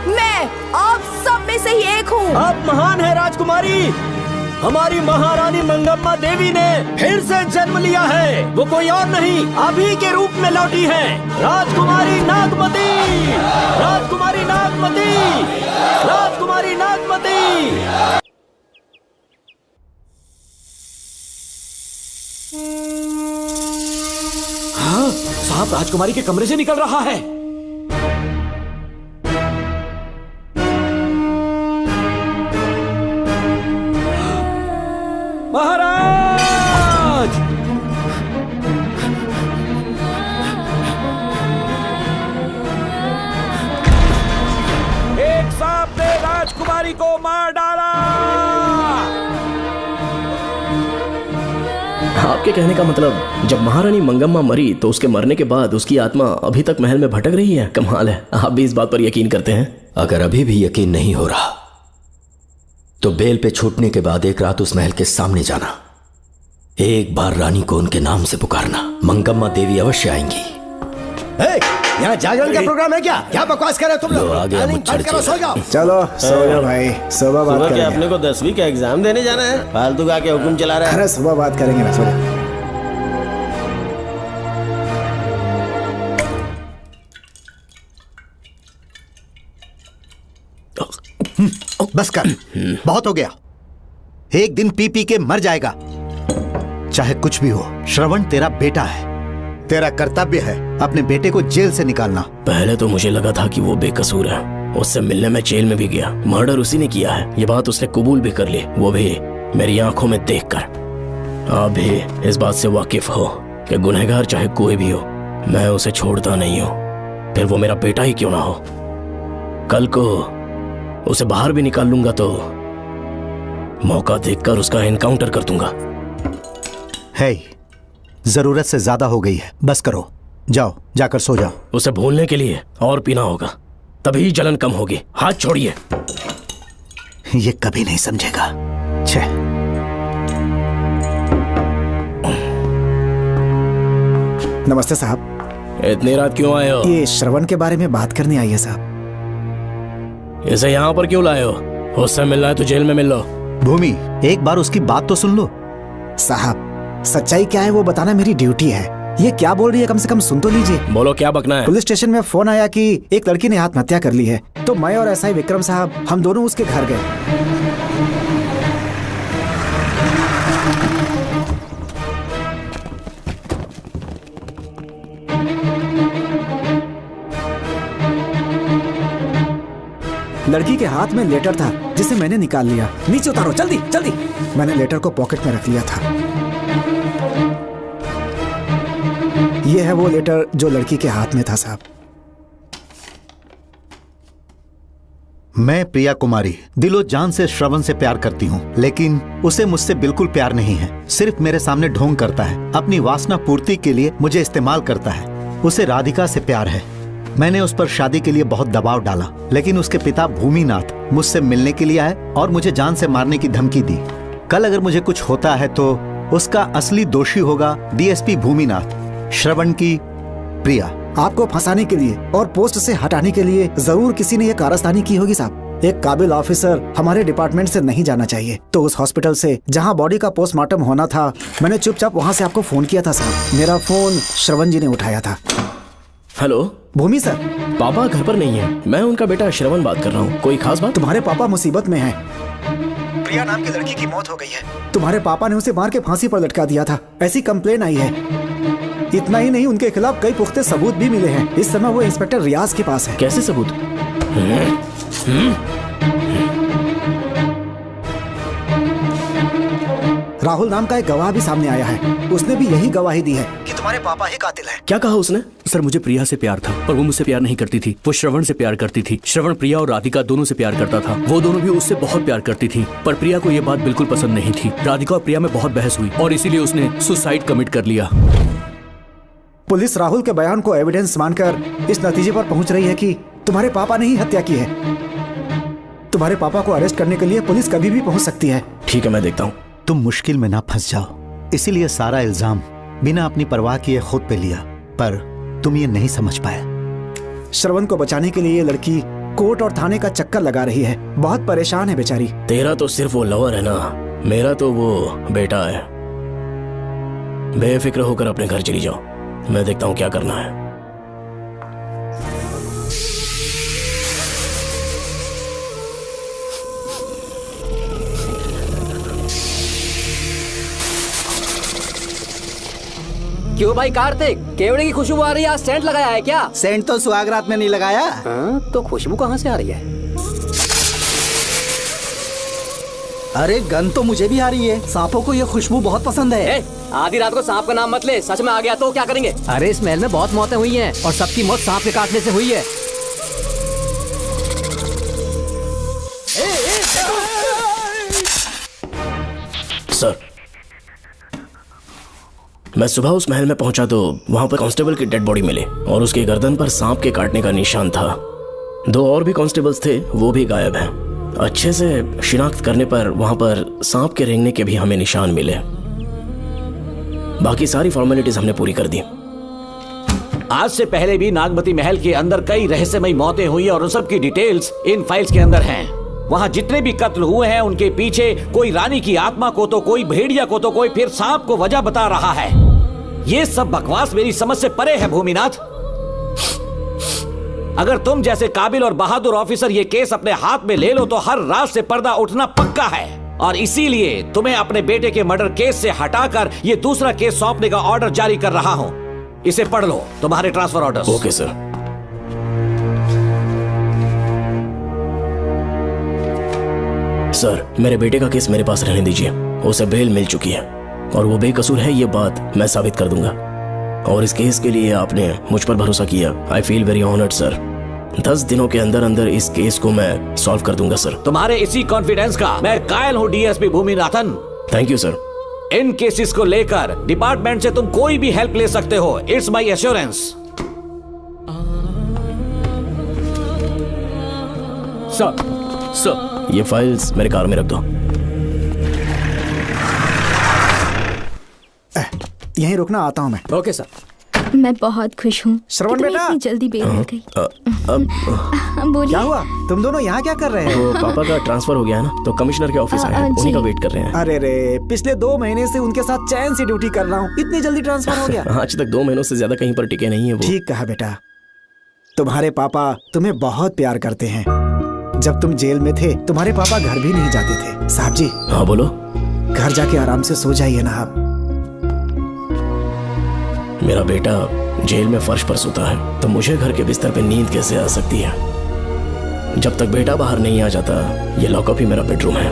मैं आप सब में से ही एक हूँ। आप महान है राजकुमारी। हमारी महारानी मंगम्मा देवी ने फिर से जन्म लिया है। वो कोई और नहीं, आप ही के रूप में लौटी है। राजकुमारी नागमती, राजकुमारी नागमती, राजकुमारी नागमती। हाँ, सांप राजकुमारी के कमरे से निकल रहा है। महाराज! एक सांप ने राजकुमारी को मार डाला। आपके कहने का मतलब जब महारानी मंगम्मा मरी तो उसके मरने के बाद उसकी आत्मा अभी तक महल में भटक रही है? कमाल है, आप भी इस बात पर यकीन करते हैं? अगर अभी भी यकीन नहीं हो रहा तो बेल पे छूटने के बाद एक रात उस महल के सामने जाना, एक बार रानी को उनके नाम से पुकारना। मंगम्मा देवी अवश्य आएंगी। यहाँ जागरण का प्रोग्राम है क्या? क्या बकवास कर रहे हो तुम लोग? आ गया मुझ करो, सो जाओ। चलो सो जाओ भाई, सुबह बात सुबह करेंगे। क्या अपने को 10वीं का एग्जाम देने जाना है? फालतू का क्या हुक्म चला रहा है? अरे सुबह बात करेंगे ना, सो जाओ। बस कर, बहुत हो गया। एक दिन पी पी के मर जाएगा। चाहे कुछ भी हो, श्रवण तेरा बेटा है। तेरा कर्तव्य है अपने बेटे को जेल से निकालना। पहले तो मुझे लगा था कि वो बेकसूर है। उससे मिलने में जेल में भी गया। मर्डर उसी ने किया है, ये बात उसने कबूल भी कर ली, वो भी मेरी आंखों में देखकर। आप भी इस बात से वाकिफ हो कि गुनहगार चाहे कोई भी हो, मैं उसे छोड़ता नहीं हूँ, फिर वो मेरा बेटा ही क्यों ना हो। कल को उसे बाहर भी निकाल लूंगा तो मौका देखकर उसका एनकाउंटर कर दूंगा। है, जरूरत से ज्यादा हो गई है, बस करो। जाओ, जाकर सो जाओ। उसे भूलने के लिए और पीना होगा, तभी जलन कम होगी। हाथ छोड़िए। ये कभी नहीं समझेगा। छे। नमस्ते साहब। इतनी रात क्यों आए हो? ये श्रवण के बारे में बात करने आई है साहब। इसे यहाँ पर क्यों लाए हो? उससे मिलना है तो जेल में मिल लो। भूमि, एक बार उसकी बात तो सुन लो। साहब, सच्चाई क्या है वो बताना मेरी ड्यूटी है। ये क्या बोल रही है, कम से कम सुन तो लीजिए। बोलो, क्या बकना है? पुलिस स्टेशन में फोन आया कि एक लड़की ने आत्महत्या कर ली है, तो मैं और एसआई विक्रम साहब हम दोनों उसके घर गए। लड़की के हाथ में लेटर था जिसे मैंने निकाल लिया। नीचे उतारो, जल्दी जल्दी। मैंने लेटर को पॉकेट में रख लिया था। ये है वो लेटर जो लड़की के हाथ में था साहब। मैं प्रिया कुमारी दिलो जान से श्रवण से प्यार करती हूँ, लेकिन उसे मुझसे बिल्कुल प्यार नहीं है। सिर्फ मेरे सामने ढोंग करता है, अपनी वासना पूर्ति के लिए मुझे इस्तेमाल करता है। उसे राधिका से प्यार है। मैंने उस पर शादी के लिए बहुत दबाव डाला, लेकिन उसके पिता भूमिनाथ मुझसे मिलने के लिए आए और मुझे जान से मारने की धमकी दी। कल अगर मुझे कुछ होता है तो उसका असली दोषी होगा डीएसपी भूमिनाथ। श्रवण की प्रिया। आपको फंसाने के लिए और पोस्ट से हटाने के लिए जरूर किसी ने ये कारस्तानी की होगी साहब। एक काबिल ऑफिसर हमारे डिपार्टमेंट से नहीं जाना चाहिए। तो उस हॉस्पिटल से जहां बॉडी का पोस्टमार्टम होना था, मैंने चुपचाप वहां से आपको फोन किया था साहब। मेरा फोन श्रवण जी ने उठाया था। हेलो भूमि सर। पापा घर पर नहीं है, मैं उनका बेटा श्रवण बात कर रहा हूँ। कोई खास बात? तुम्हारे पापा मुसीबत में हैं। प्रिया नाम की लड़की की मौत हो गई है। तुम्हारे पापा ने उसे मार के फांसी पर लटका दिया था, ऐसी कंप्लेन आई है। इतना ही नहीं, उनके खिलाफ कई पुख्ते सबूत भी मिले हैं। इस समय वो इंस्पेक्टर रियाज के पास है। कैसे सबूत? राहुल नाम का एक गवाह भी सामने आया है। उसने भी यही गवाही दी है कि तुम्हारे पापा ही कातिल हैं। क्या कहा उसने? सर मुझे प्रिया से प्यार था, पर वो मुझसे प्यार नहीं करती थी। वो श्रवण से प्यार करती थी। श्रवण प्रिया और राधिका दोनों से प्यार करता था। वो दोनों भी उससे बहुत प्यार करती थी, पर प्रिया को ये बात बिल्कुल पसंद नहीं थी। राधिका और प्रिया में बहुत बहस हुई और इसीलिए उसने सुसाइड कमिट कर लिया। पुलिस राहुल के बयान को एविडेंस मानकर इस नतीजे पर पहुंच रही है कि तुम्हारे पापा ने ही हत्या की है। तुम्हारे पापा को अरेस्ट करने के लिए पुलिस कभी भी पहुंच सकती है। ठीक है, मैं देखता हूँ। तुम मुश्किल में ना फंस जाओ, इसीलिए सारा इल्जाम बिना अपनी परवाह किए खुद पे लिया, पर तुम ये नहीं समझ पाए। श्रवण को बचाने के लिए ये लड़की कोर्ट और थाने का चक्कर लगा रही है। बहुत परेशान है बेचारी। तेरा तो सिर्फ वो लवर है ना, मेरा तो वो बेटा है। बेफिक्र होकर अपने घर चली जाओ, मैं देखता हूँ क्या करना है। क्यों भाई कार्तिक, केवड़े की खुशबू आ रही है, आज सेंट लगाया है क्या? सेंट तो सुहागरात में नहीं लगाया। तो खुशबू कहाँ से आ रही है? अरे गन तो मुझे भी आ रही है। सांपों को ये खुशबू बहुत पसंद है। आधी रात को सांप का नाम मत ले, सच में आ गया तो क्या करेंगे? अरे इस महल में बहुत मौतें हुई हैं और सबकी मौत सांप के काटने से हुई है। सर, मैं सुबह उस महल में पहुंचा तो वहां पर कांस्टेबल की डेड बॉडी मिली और उसके गर्दन पर सांप के काटने का निशान था। 2 और भी कांस्टेबल्स थे, वो भी गायब हैं। अच्छे से शिनाख्त करने पर वहां पर सांप के रेंगने के भी हमें निशान मिले। बाकी सारी फॉर्मेलिटीज हमने पूरी कर दी। आज से पहले भी नागमती महल के अंदर कई रहस्यमयी मौतें हुई और उन सब की डिटेल्स इन फाइल्स के अंदर हैं। वहाँ जितने भी कत्ल हुए हैं उनके पीछे कोई रानी की आत्मा को तो कोई भेड़िया को तो कोई फिर सांप को वजह बता रहा है। ये सब बकवास मेरी समझ से परे है भूमिनाथ। अगर तुम जैसे काबिल और बहादुर ऑफिसर ये केस अपने हाथ में ले लो तो हर रात से पर्दा उठना पक्का है, और इसीलिए तुम्हें अपने बेटे के मर्डर केस से हटाकर ये दूसरा केस सौंपने का ऑर्डर जारी कर रहा हूं। इसे पढ़ लो, तुम्हारे transfer order. Okay sir. Sir, मेरे बेटे का केस मेरे पास रहने दीजिए। उसे बेल मिल चुकी है और वो बेकसूर है, ये बात मैं साबित कर दूंगा। और इस केस के लिए आपने मुझ पर भरोसा किया। I feel very honoured sir. 10 दिनों के अंदर अंदर इस केस को मैं सॉल्व कर दूंगा सर। तुम्हारे इसी कॉन्फिडेंस का मैं कायल हूँ DSP Bhuminathan. Thank you sir. In cases को लेकर डिपार्टमेंट से तुम कोई भी हेल्प ले सकते हो। It's my assurance. सर, ये फाइल्स मेरे कार में रख दो। यहीं रुकना, आता हूँ मैं। Okay sir. मैं बहुत खुश हूँ। श्रवण बेटा, इतनी जल्दी बेल मिल गई। बोलिए। क्या हुआ? तुम दोनों यहाँ क्या कर रहे हो? तो पापा का ट्रांसफर हो गया है ना, तो कमिश्नर के ऑफिस आए हैं, उन्हीं का वेट कर रहे हैं। अरे रे, पिछले 2 महीने से उनके साथ चैन से ड्यूटी कर रहा हूँ, इतनी जल्दी ट्रांसफर हो गया? आज तक 2 महीनों से ज्यादा कहीं पर टिके नहीं है वो। ठीक कहा बेटा। तुम्हारे पापा तुम्हें बहुत प्यार करते हैं। जब तुम जेल में थे तुम्हारे पापा घर भी नहीं जाते थे। साहब जी। हाँ बोलो। घर जाके आराम से सो जाइए ना आप। मेरा बेटा जेल में फर्श पर सोता है तो मुझे घर के बिस्तर पे नींद कैसे आ सकती है? जब तक बेटा बाहर नहीं आ जाता, ये लॉकअप ही मेरा बेडरूम है।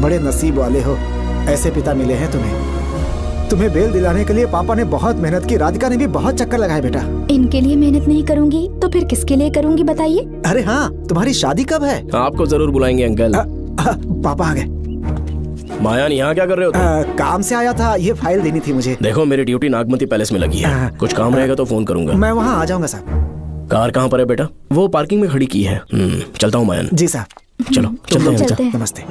बड़े नसीब वाले हो, ऐसे पिता मिले हैं तुम्हें बेल दिलाने के लिए पापा ने बहुत मेहनत की। राधिका ने भी बहुत चक्कर लगाए बेटा। इनके लिए मेहनत नहीं करूंगी तो फिर किसके लिए करूंगी बताइए? अरे हाँ, तुम्हारी शादी कब है? आपको जरूर बुलाएंगे अंकल। पापा आ गए। मायान, यहाँ क्या कर रहे हो तुम? काम से आया था, ये फाइल देनी थी मुझे। देखो, मेरी ड्यूटी नागमती पैलेस में लगी है। कुछ काम रहेगा तो फोन करूंगा। मैं वहाँ आ जाऊंगा साहब। कार कहाँ पर है बेटा? वो पार्किंग में खड़ी की है। चलता हूँ मायान। जी साहब। चलो चलते हैं। नमस्ते।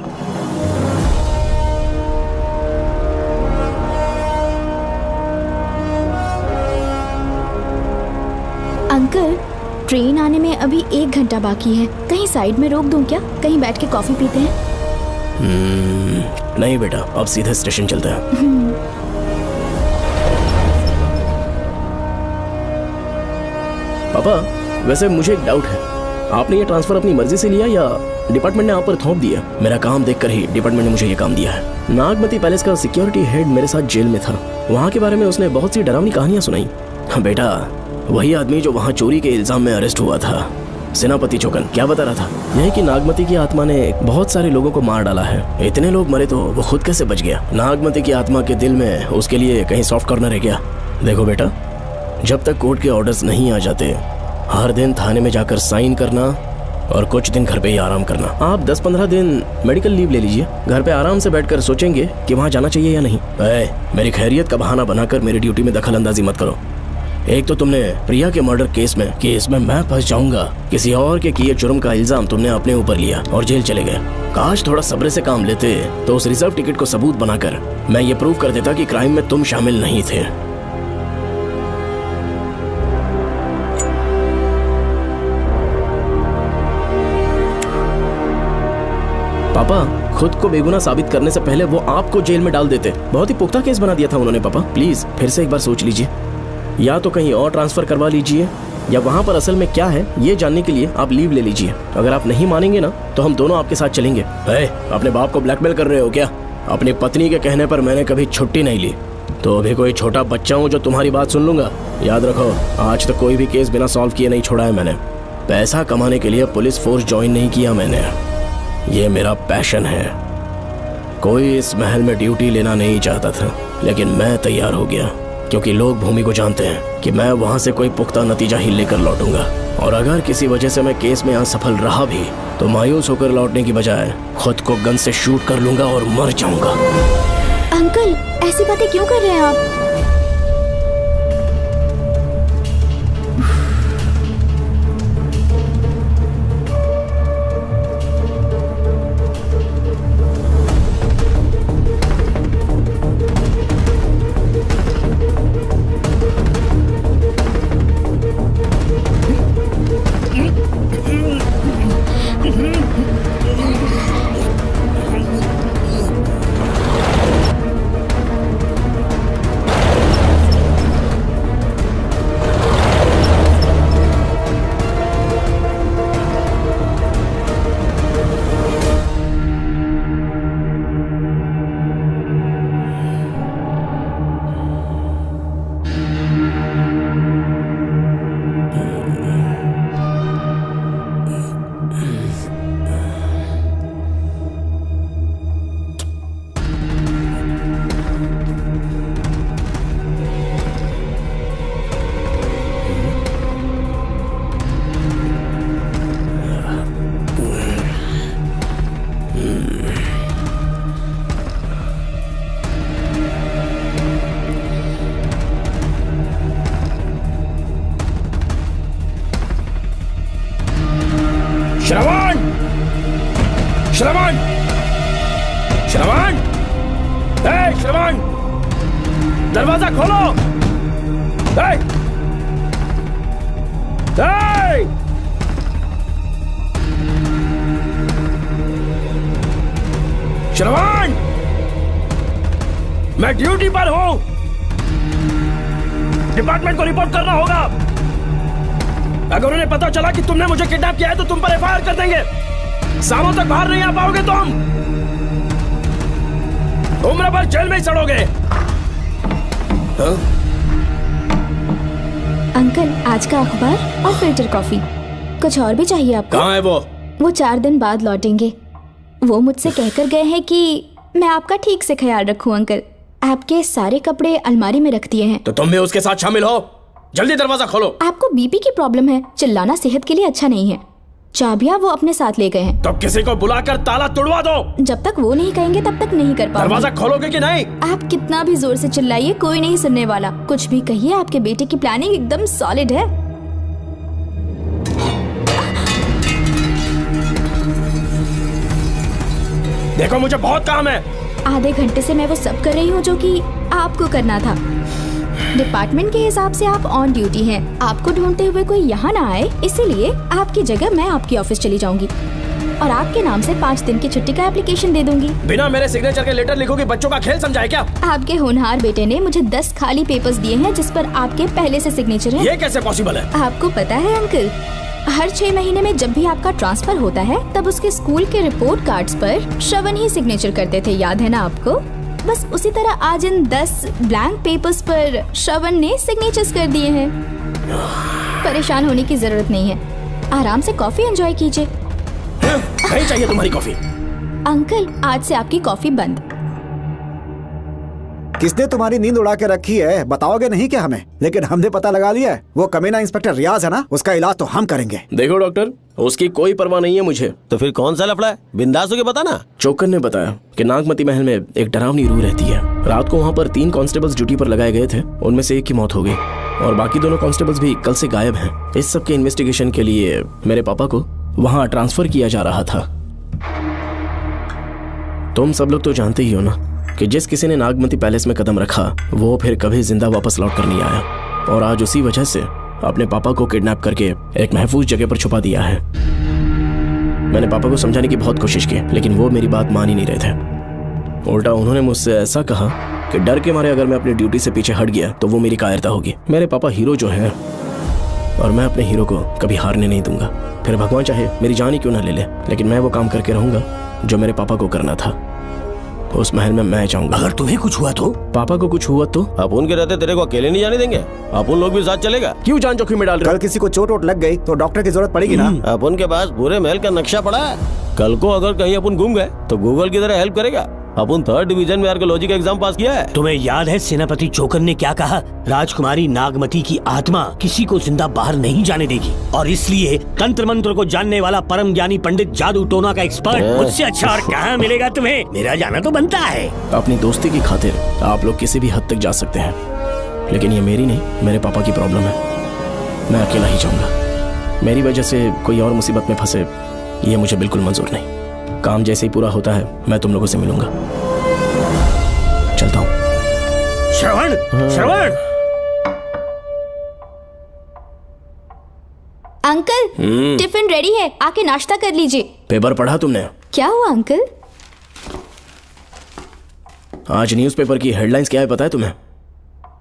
अंकल, ट्रेन आने में अभी 1 घंटा बाकी है। कहीं साइड में रोक दूं क्या? कहीं बैठ के कॉफी पीते हैं? नहीं बेटा, अब सीधे स्टेशन चलते हैं। पापा, वैसे मुझे एक डाउट है। आपने ये ट्रांसफर अपनी मर्जी से लिया या डिपार्टमेंट ने आप पर थोप दिया? मेरा काम देखकर ही डिपार्टमेंट ने मुझे ये काम दिया है। नागमती पैलेस का सिक्योरिटी हेड मेरे साथ जेल में था। वहाँ के बारे में उसने बहुत सी डरावनी कहानियां सुनाई। बेटा, वही आदमी जो वहाँ चोरी के इल्जाम में अरेस्ट हुआ था, सेनापति चौकन, क्या बता रहा था? यही कि नागमती की आत्मा ने बहुत सारे लोगों को मार डाला है। इतने लोग मरे तो वो खुद कैसे बच गया? नागमती की आत्मा के दिल में उसके लिए कहीं सॉफ्ट कॉर्नर है क्या? देखो बेटा, जब तक कोर्ट के ऑर्डर्स नहीं आ जाते, हर दिन थाने में जाकर साइन करना और कुछ दिन घर पे ही आराम करना। आप 10-15 दिन मेडिकल लीव ले लीजिए। घर पे आराम से बैठकर सोचेंगे कि वहाँ जाना चाहिए या नहीं। मेरी खैरियत का बहाना बनाकर मेरी ड्यूटी में दखल अंदाजी मत करो। एक तो तुमने प्रिया के मर्डर केस में कि इसमें मैं फंस जाऊंगा, किसी और के किए जुर्म का इल्जाम तुमने अपने ऊपर लिया और जेल चले गए। काश थोड़ा सब्र से काम लेते तो उस रिजर्व टिकट को सबूत बनाकर मैं ये प्रूव कर देता कि क्राइम में तुम शामिल नहीं थे। पापा, खुद को बेगुनाह साबित करने से पहले वो आपको जेल में डाल देते। बहुत ही पुख्ता केस बना दिया था उन्होंने। पापा प्लीज फिर से एक बार सोच लीजिए। या तो कहीं और ट्रांसफर करवा लीजिए या वहाँ पर असल में क्या है ये जानने के लिए आप लीव ले लीजिए। अगर आप नहीं मानेंगे ना तो हम दोनों आपके साथ चलेंगे। अपने बाप को ब्लैकमेल कर रहे हो क्या? अपनी पत्नी के कहने पर मैंने कभी छुट्टी नहीं ली, तो अभी कोई छोटा बच्चा हूँ जो तुम्हारी बात सुन लूंगा? याद रखो, आज तक कोई भी केस बिना सॉल्व किए नहीं छोड़ा है मैंने। पैसा कमाने के लिए पुलिस फोर्स ज्वाइन नहीं किया मैंने, ये मेरा पैशन है। कोई इस महल में ड्यूटी लेना नहीं चाहता था, लेकिन मैं तैयार हो गया क्योंकि लोग भूमि को जानते हैं कि मैं वहां से कोई पुख्ता नतीजा ही लेकर लौटूंगा। और अगर किसी वजह से मैं केस में असफल रहा भी तो मायूस होकर लौटने की बजाय खुद को गन से शूट कर लूंगा और मर जाऊंगा। अंकल, ऐसी बातें क्यों कर रहे हैं आप? श्रवण! श्रवण! श्रवण! श्रवण! दरवाजा खोलो! श्रवण! मैं ड्यूटी पर हूं। डिपार्टमेंट को रिपोर्ट करना होगा। अगर उन्हें पता चला कि तुमने मुझे किडनैप किया है तो तुम पर एफआईआर कर देंगे। शामों तक बाहर नहीं आ पाओगे तुम। उम्र भर जेल में ही सड़ोगे। अंकल आज का अखबार और फिल्टर कॉफी। कुछ और भी चाहिए आपको? कहाँ है वो? वो 4 दिन बाद लौटेंगे। वो मुझसे कहकर गए हैं कि मैं आपका ठीक से ख्याल रखूं अंकल। आपके सारे कपड़े अलमारी में रख दिए हैं। तो तुम भी उसके साथ शामिल हो। जल्दी दरवाजा खोलो। आपको बीपी की प्रॉब्लम है, चिल्लाना सेहत के लिए अच्छा नहीं है। चाबियां वो अपने साथ ले गए हैं। तो किसी को बुलाकर ताला तोड़वा दो। जब तक वो नहीं कहेंगे तब तक नहीं कर पाऊंगी। दरवाजा खोलोगे कि नहीं? आप कितना भी जोर से चिल्लाइए कोई नहीं सुनने वाला। कुछ भी कहिए, आपके बेटे की प्लानिंग एकदम सॉलिड है। देखो मुझे बहुत काम है। आधे घंटे से मैं वो सब कर रही हूँ जो कि आपको करना था। डिपार्टमेंट के हिसाब से आप ऑन ड्यूटी हैं। आपको ढूंढते हुए कोई यहाँ ना आए, इसीलिए आपकी जगह मैं आपकी ऑफिस चली जाऊंगी और आपके नाम से 5 दिन की छुट्टी का एप्लीकेशन दे दूंगी। बिना मेरे सिग्नेचर के लेटर लिखोगे? बच्चों का खेल समझाए क्या? आपके होनहार बेटे ने मुझे 10 खाली पेपर्स दिए हैं जिस पर आपके पहले से सिग्नेचर है। ये कैसे पॉसिबल है? आपको पता है अंकल, हर 6 महीने में जब भी आपका ट्रांसफर होता है तब उसके स्कूल के रिपोर्ट कार्ड्स पर श्रवण ही सिग्नेचर करते थे, याद है ना आपको? बस उसी तरह आज इन 10 ब्लैंक पेपर्स पर श्रवण ने सिग्नेचर्स कर दिए हैं। परेशान होने की जरूरत नहीं है, आराम से कॉफी एंजॉय कीजिए। नहीं चाहिए तुम्हारी कॉफी। अंकल आज से आपकी कॉफी बंद। किसने तुम्हारी नींद उड़ा के रखी है बताओगे नहीं क्या हमें? लेकिन हमने पता लगा लिया है, वो कमीना इंस्पेक्टर रियाज है ना, उसका इलाज तो हम करेंगे। देखो डॉक्टर, उसकी कोई परवाह नहीं है मुझे। तो फिर कौन सा लफड़ा है? बिंदास होके बता ना। चौकन ने बताया कि नागमती महल में एक डरावनी रूह रहती है। रात को वहाँ पर 3 कांस्टेबल्स ड्यूटी पर लगाए गए थे, उनमें से एक की मौत हो गई और बाकी दोनों कांस्टेबल्स भी कल से गायब हैं। इस सब के इन्वेस्टिगेशन के लिए मेरे पापा को वहाँ ट्रांसफर किया जा रहा था। तुम सब लोग तो जानते ही हो ना कि जिस किसी ने नागमती पैलेस में कदम रखा वो फिर कभी जिंदा वापस लौट कर नहीं आया, और आज उसी वजह से अपने पापा को किडनैप करके एक महफूज जगह पर छुपा दिया है। मैंने पापा को समझाने की बहुत कोशिश की, लेकिन वो मेरी बात मान ही नहीं रहे थे। उल्टा उन्होंने मुझसे ऐसा कहा कि डर के मारे अगर मैं अपनी ड्यूटी से पीछे हट गया तो वो मेरी कायरता होगी। मेरे पापा हीरो जो है और मैं अपने हीरो को कभी हारने नहीं दूंगा। फिर भगवान चाहे मेरी जान ही क्यों ना ले ले, लेकिन मैं वो काम करके रहूंगा जो मेरे पापा को करना था। उस महल में मैं जाऊंगा। अगर तुम्हें कुछ हुआ तो? पापा को कुछ हुआ तो? अपुन के रहते तेरे को अकेले नहीं जाने देंगे। अपुन लोग भी साथ चलेगा। क्यों जान जोखिम में डाल रहे? कल किसी को चोट वोट लग गई तो डॉक्टर की जरूरत पड़ेगी ना। अपुन के पास पूरे महल का नक्शा पड़ा है। कल को अगर कहीं अपन घूम गए तो गूगल की तरह हेल्प करेगा। अपन 3rd डिवीजन में आर्कियोलॉजी का एग्जाम पास किया है। तुम्हें याद है सेनापति चोकर ने क्या कहा? राजकुमारी नागमती की आत्मा किसी को जिंदा बाहर नहीं जाने देगी, और इसलिए तंत्र मंत्र को जानने वाला परम ज्ञानी पंडित जादू टोना का एक्सपर्ट मुझसे अच्छा और कहाँ मिलेगा तुम्हें? मेरा जाना तो बनता है। अपनी दोस्ती की खातिर आप लोग किसी भी हद तक जा सकते हैं, लेकिन ये मेरी नहीं, मेरे पापा की प्रॉब्लम है। मैं अकेला ही जाऊंगा। मेरी वजह से कोई और मुसीबत में फंसे ये मुझे बिल्कुल मंजूर नहीं। काम जैसे ही पूरा होता है मैं तुम लोगों से मिलूंगा। चलता हूँ। श्रवण, श्रवण। अंकल टिफिन रेडी है, आके नाश्ता कर लीजिए। पेपर पढ़ा तुमने? क्या हुआ अंकल? आज न्यूज़पेपर की हेडलाइंस क्या है पता है तुम्हें?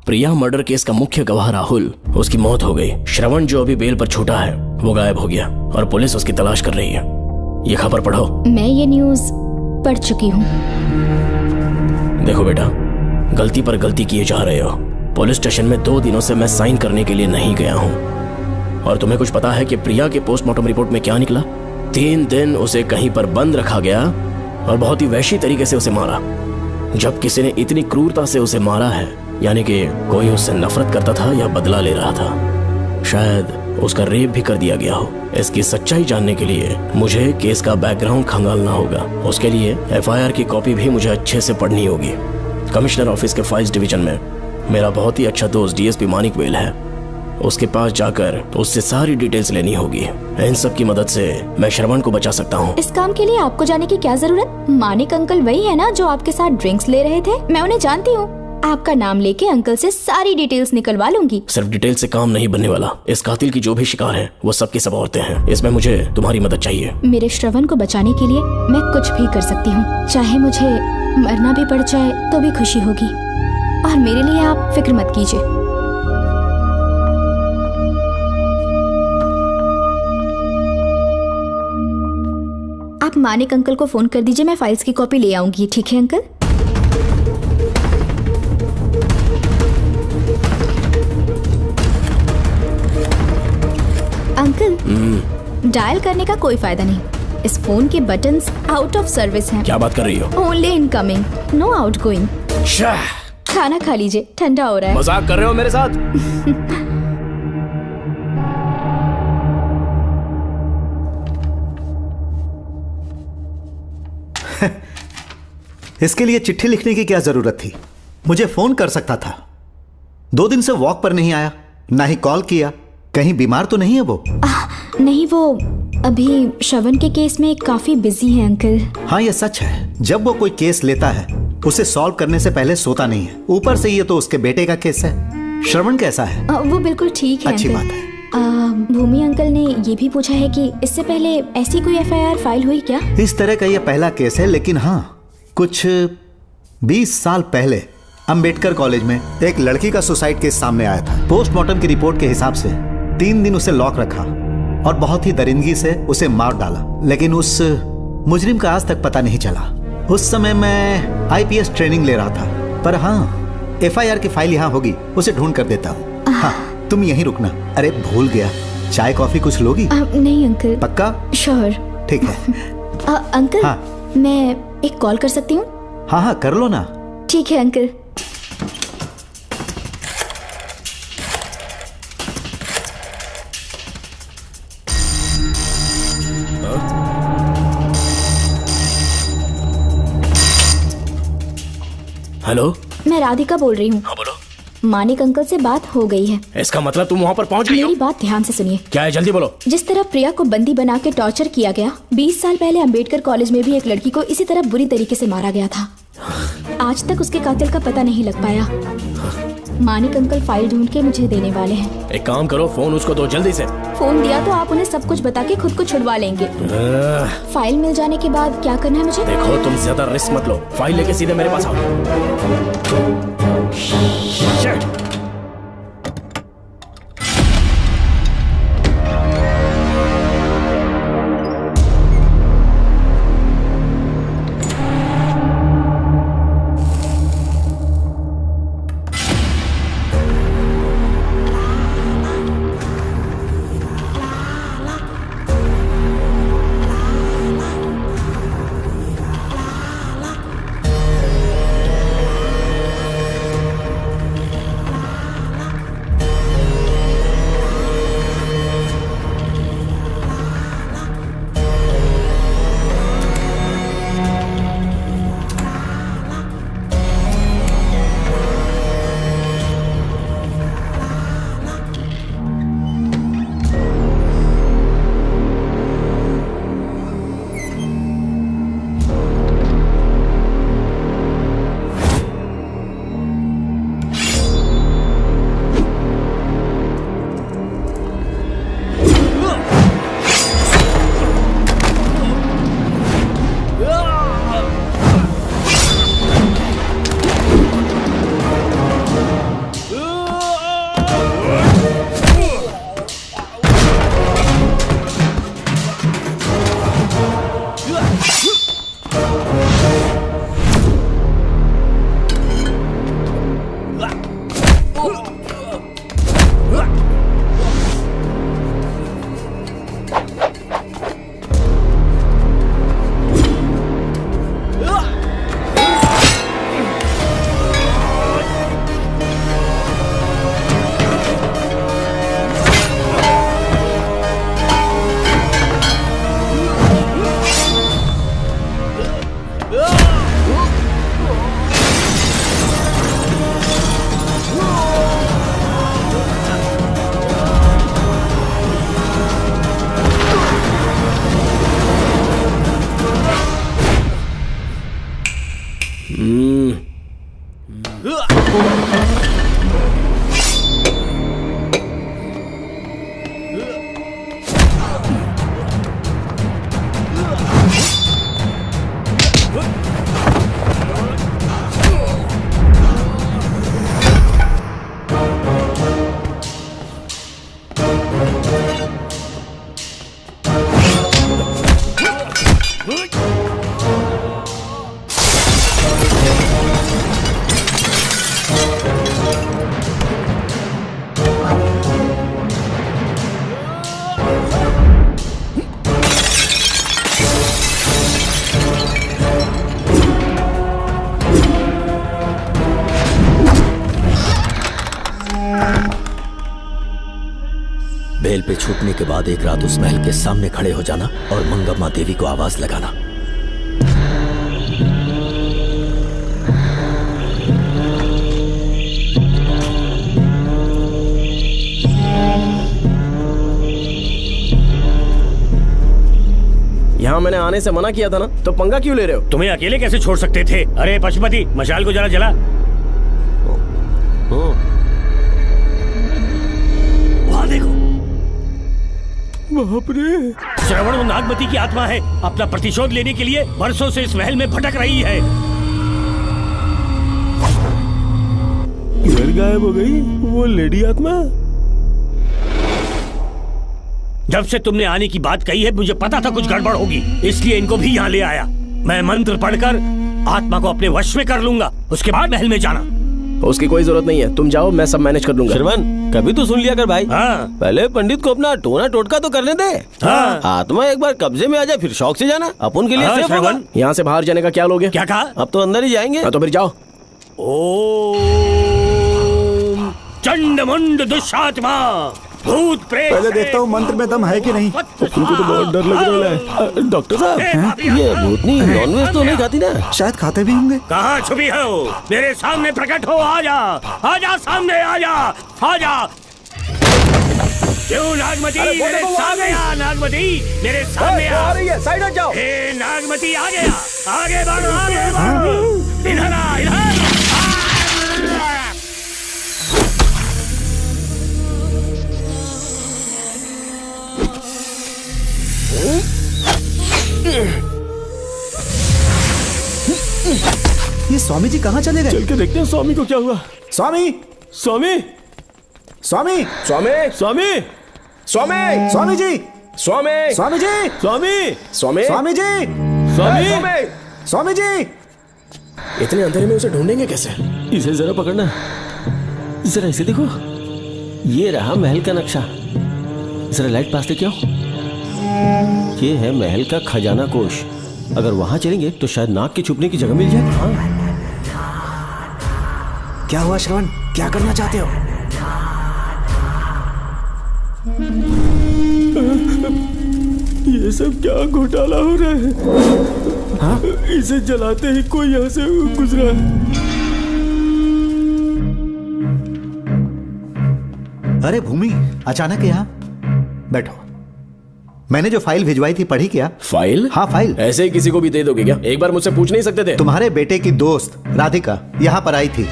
प्रिया मर्डर केस का मुख्य गवाह राहुल, उसकी मौत हो गई। श्रवण जो अभी बेल पर छूटा है वो गायब हो गया और पुलिस उसकी तलाश कर रही है। ये खबर पढ़ो। मैं ये न्यूज़ पढ़ चुकी हूँ। देखो बेटा, गलती पर गलती किए जा रहे हो। पुलिस स्टेशन में 2 दिनों से मैं साइन करने के लिए नहीं गया हूँ, और तुम्हें कुछ पता है कि प्रिया के पोस्टमार्टम रिपोर्ट में क्या निकला? 3 दिन उसे कहीं पर बंद रखा गया और बहुत ही वैशी तरीके से उसे मारा। जब किसी ने इतनी क्रूरता से उसे मारा है, यानी कि कोई उससे नफरत करता था या बदला ले रहा था। शायद उसका रेप भी कर दिया गया हो। इसकी सच्चाई जानने के लिए मुझे केस का बैकग्राउंड खंगालना होगा। उसके लिए FIR की कॉपी भी मुझे अच्छे से पढ़नी होगी। कमिश्नर ऑफिस के फाइल्स डिवीजन में मेरा बहुत ही अच्छा दोस्त DSP मानिक वेल है, उसके पास जाकर उससे सारी डिटेल्स लेनी होगी। इन सब की मदद से मैं श्रवण को बचा सकता हूँ। इस काम के लिए आपको जाने की क्या जरूरत? मानिक अंकल वही है ना जो आपके साथ ड्रिंक्स ले रहे थे? मैं उन्हें जानती हूँ। आपका नाम लेके अंकल से सारी डिटेल्स निकलवा लूंगी। सिर्फ डिटेल से काम नहीं बनने वाला। इस कातिल की जो भी शिकार है वो सबकी सब औरतें हैं। इसमें मुझे तुम्हारी मदद चाहिए। मेरे श्रवण को बचाने के लिए मैं कुछ भी कर सकती हूँ। चाहे मुझे मरना भी पड़ जाए तो भी खुशी होगी, और मेरे लिए आप फिक्र मत कीजिए। आप मानिक अंकल को फोन कर दीजिए, मैं फाइल्स की कॉपी ले आऊंगी। ठीक है अंकल? डायल करने का कोई फायदा नहीं। इस फोन के बटन्स आउट ऑफ सर्विस हैं। क्या बात कर रही हो? Only incoming, no outgoing. खाना खा लीजिए, ठंडा हो रहा है। मजाक कर रहे हो मेरे साथ? इसके लिए चिट्ठी लिखने की क्या जरूरत थी? मुझे फोन कर सकता था। 2 दिन से वॉक पर नहीं आया, ना ही कॉल किया। कहीं बीमार तो नहीं है वो? नहीं, वो अभी श्रवण के केस में काफी बिजी है अंकल। हाँ, ये सच है। जब वो कोई केस लेता है उसे सॉल्व करने से पहले सोता नहीं है। ऊपर से ये तो उसके बेटे का केस है। श्रवण कैसा है? वो बिल्कुल ठीक है। अच्छी अंकल। बात है। भूमि अंकल ने ये भी पूछा है कि इससे पहले ऐसी कोई FIR फाइल हुई क्या? इस तरह का ये पहला केस है, लेकिन हाँ, कुछ 20 साल पहले अंबेडकर कॉलेज में एक लड़की का सुसाइड केस सामने आया था। पोस्टमार्टम की रिपोर्ट के हिसाब से 3 दिन उसे लॉक रखा और बहुत ही दरिंदगी से उसे मार डाला, लेकिन उस मुजरिम का आज तक पता नहीं चला। उस समय मैं IPS ट्रेनिंग ले रहा था, पर हाँ, FIR की फाइल यहाँ होगी, उसे ढूंढ कर देता हूँ। हाँ, तुम यहीं रुकना। अरे भूल गया, चाय कॉफी कुछ लोगी? नहीं अंकल। पक्का? श्योर। ठीक है। अंकल, हाँ। मैं एक कॉल कर सकती हूँ? हाँ हाँ, कर लो ना। ठीक है अंकल। हेलो, मैं राधिका बोल रही हूँ। हाँ बोलो। मानिक अंकल से बात हो गई है। इसका मतलब तुम वहाँ पर पहुँच गई हो? मेरी बात ध्यान से सुनिए। क्या है, जल्दी बोलो। जिस तरह प्रिया को बंदी बना के टॉर्चर किया गया, 20 साल पहले अंबेडकर कॉलेज में भी एक लड़की को इसी तरह बुरी तरीके से मारा गया था। आज तक उसके कातिल का पता नहीं लग पाया। मानिक अंकल फाइल ढूंढ के मुझे देने वाले हैं। एक काम करो, फोन उसको दो जल्दी से। फोन दिया तो आप उन्हें सब कुछ बता के खुद को छुड़वा लेंगे। फाइल मिल जाने के बाद क्या करना है मुझे? देखो, तुम ज्यादा रिस्क मत लो, फाइल लेके सीधे मेरे पास आओ। Shit! पे छूटने के बाद एक रात उस महल के सामने खड़े हो जाना और मंगम्मा देवी को आवाज लगाना। यहाँ मैंने आने से मना किया था ना, तो पंगा क्यों ले रहे हो? तुम्हें अकेले कैसे छोड़ सकते थे? अरे पशुपति, मशाल को जरा जला। वहाँ देखो। बाप रे! श्रवण वो नागमती की आत्मा है, अपना प्रतिशोध लेने के लिए बरसों से इस महल में भटक रही है। घर गायब हो गई वो लेडी आत्मा। जब से तुमने आने की बात कही है मुझे पता था कुछ गड़बड़ होगी, इसलिए इनको भी यहाँ ले आया। मैं मंत्र पढ़कर आत्मा को अपने वश में कर लूंगा, उसके बाद महल में जाना। उसकी कोई जरूरत नहीं है, तुम जाओ, मैं सब मैनेज कर लूंगा। श्रवण, कभी तो सुन लिया कर भाई। हाँ। पहले पंडित को अपना टोना टोटका तो करने दे। हाँ। आत्मा एक बार कब्जे में आ जाए फिर शौक से जाना, अपन के लिए हाँ, सेफ होगा। श्रवण। यहाँ से बाहर जाने का क्या लोगे? क्या कहा? अब तो अंदर ही जाएंगे। हाँ, तो फिर जाओ। ओम चंड मुंड दुष्टात्मा भूत प्रेत। पहले देखता हूँ मंत्र में दम है कि नहीं। उनको तो बहुत डर लग रहा है। डॉक्टर साहब, ये भूतनी नॉनवेज तो नहीं खाती ना? शायद खाते भी होंगे। कहाँ छुपी हो? मेरे सामने प्रकट हो, आजा आजा, सामने आजा आजा। क्यों नागमती मेरे सामने आ, नागमती मेरे सामने आ। साइड हट जाओ। ए नागमती आ गया, आगे बढ़ो आगे बढ़ो, इधर आ इधर। ये स्वामी जी कहाँ चले गए? चल के देखते हैं स्वामी को क्या हुआ। स्वामी, स्वामी, स्वामी, स्वामी, स्वामी, स्वामी, स्वामी जी, स्वामी, स्वामी जी, स्वामी, स्वामी, स्वामी जी, स्वामी, स्वामी जी। इतने अंधेरे में उसे ढूंढेंगे कैसे? इसे जरा पकड़ना, जरा इसे देखो, ये रहा महल का नक्शा। जरा लाइट पास लेके आओ। ये है महल का खजाना कोष। अगर वहां चलेंगे तो शायद नाग के छुपने की जगह मिल जाए। हाँ। क्या हुआ श्रवण, क्या करना चाहते हो? ये सब क्या घोटाला हो रहा है? हाँ? इसे जलाते ही कोई यहाँ से गुजरा। अरे भूमि, अचानक यहाँ बैठो। मैंने जो फाइल भिजवाई थी पढ़ी क्या? फाइल? हाँ फाइल। ऐसे ही किसी को भी दे दोगे क्या? एक बार मुझसे पूछ नहीं सकते थे? तुम्हारे बेटे की दोस्त राधिका यहाँ पर आई थी।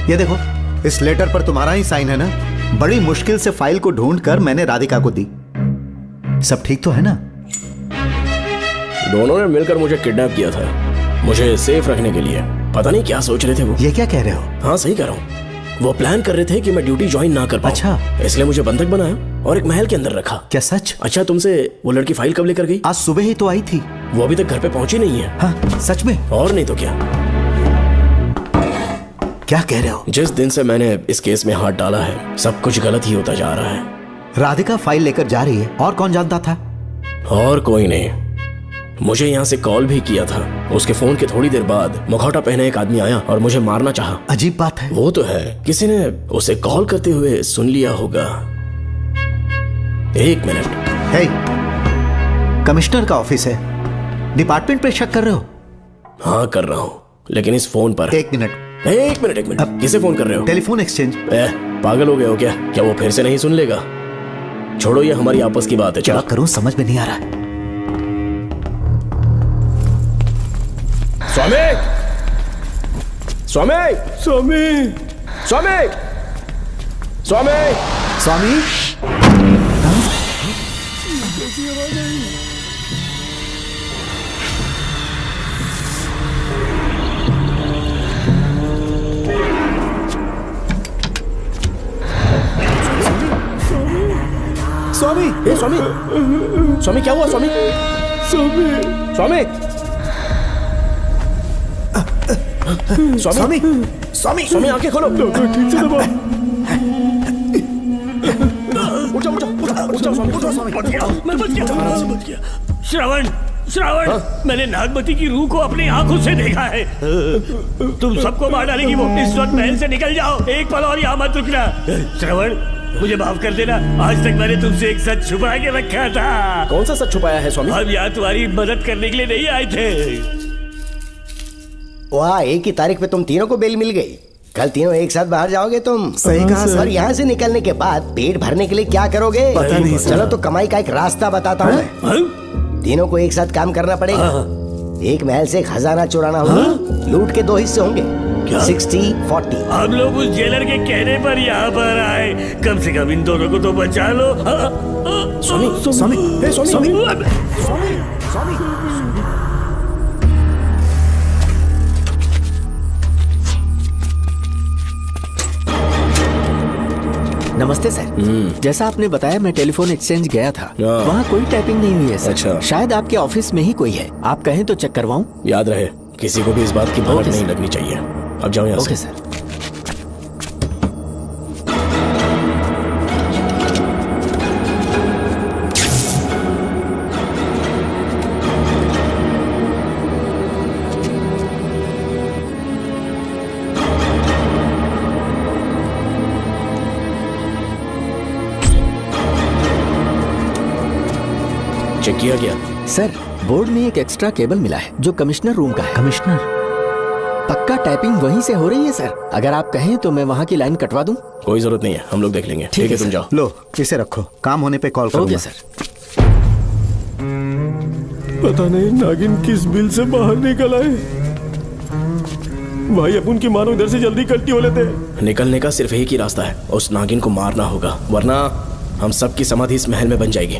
ये देखो, इस लेटर पर तुम्हारा ही साइन है ना? बड़ी मुश्किल से फाइल को ढूंढ कर मैंने राधिका को दी। सब ठीक तो है ना? दोनों ने मिलकर मुझे किडनैप किया था, मुझे सेफ रखने के लिए। पता नहीं क्या सोच रहे थे वो। ये क्या कह रहे हो? हाँ सही कह रहा हूँ। वो प्लान कर रहे थे कि मैं ड्यूटी ज्वाइन ना कर पाऊं। अच्छा। इसलिए मुझे बंधक बनाया और एक महल के अंदर रखा। क्या सच? अच्छा, तुमसे वो लड़की फाइल कब लेकर गई? आज सुबह ही तो आई थी। वो अभी तक घर पे पहुंची नहीं है। हाँ सच में? और नहीं तो क्या। क्या कह रहे हो? जिस दिन से मैंने इस केस में हाथ डाला है सब कुछ गलत ही होता जा रहा है। राधिका फाइल लेकर जा रही है, और कौन जानता था? और कोई नहीं। मुझे यहाँ से कॉल भी किया था। उसके फोन के थोड़ी देर बाद मुखौटा पहने एक आदमी आया और मुझे मारना चाहा। अजीब बात है। वो तो है, किसी ने उसे कॉल करते हुए सुन लिया होगा। एक मिनट। हे, कमिश्नर का ऑफिस है, डिपार्टमेंट पे शक कर रहे हो? हाँ कर रहा हूँ, लेकिन इस फोन पर। एक मिनट। किसे फोन कर रहे हो? Telephone exchange. पागल हो गए हो क्या? क्या वो फिर से नहीं सुन लेगा? छोड़ो, ये हमारी आपस की बात है। क्या करूं समझ में नहीं आ रहा। स्वामी, स्वामी, स्वामी, स्वामी, स्वामी, स्वामी। स्वामी, स्वामी, स्वामी क्या हुआ? स्वामी, स्वामी, स्वामी, स्वामी, स्वामी, स्वामी आंखें खोलो। ठीक से दबाओ। उठो, उठो, उठो, उठो, स्वामी, उठो, स्वामी। मैं बच गया। श्रवण, श्रवण, मैंने नागमती की रूह को अपनी आंखों से देखा है। तुम सबको मार डालेगी वो। इस वक्त महल से निकल जाओ, एक पल और यहाँ मत रुकना। श्रवण, मुझे माफ कर देना, आज तक मैंने तुमसे एक सच छुपा के रखा था। कौन सा सच छुपाया है स्वामी? हम यहाँ तुम्हारी मदद करने के लिए नहीं आए थे। वाह, एक ही तारीख पे तुम तीनों को बेल मिल गई। कल तीनों एक साथ बाहर जाओगे तुम। सही कहा सर। और यहाँ से निकलने के बाद पेट भरने के लिए क्या करोगे? पता नहीं सर। चलो तो कमाई का एक रास्ता बताता हूँ मैं। तीनों को एक साथ काम करना पड़ेगा। एक महल से खजाना चुराना होगा। लूट के 2 हिस्से होंगे, 60-40। हम लोग उस जेलर के कहने पर यहाँ पर आए, कम से कम इन दोनों को तो बचा लो। स्वामी, स्वामी, स्वामी, नमस्ते सर। जैसा आपने बताया मैं टेलीफोन एक्सचेंज गया था, वहाँ कोई टाइपिंग नहीं हुई है सर। अच्छा। शायद आपके ऑफिस में ही कोई है, आप कहें तो चेक करवाऊं? याद रहे, किसी को भी इस बात की भनक नहीं लगनी चाहिए। अब जाओ यहाँ से। Okay sir. चेक किया गया सर। बोर्ड में एक एक्स्ट्रा केबल मिला है जो कमिश्नर रूम का है। कमिश्नर? पक्का टाइपिंग वहीं से हो रही है सर। अगर आप कहें तो मैं वहाँ की लाइन कटवा दूं? कोई जरूरत नहीं है, हम लोग देख लेंगे। ठीक है, तुम जाओ। लो इसे रखो, काम होने पे कॉल करूंगा। Okay sir. पता नहीं नागिन किस बिल से बाहर निकल आए। भाई अपन की मानो इधर से जल्दी कल्टी हो लेते। निकलने का सिर्फ एक ही रास्ता है, उस नागिन को मारना होगा, वरना हम सबकी समाधि इस महल में बन जाएगी।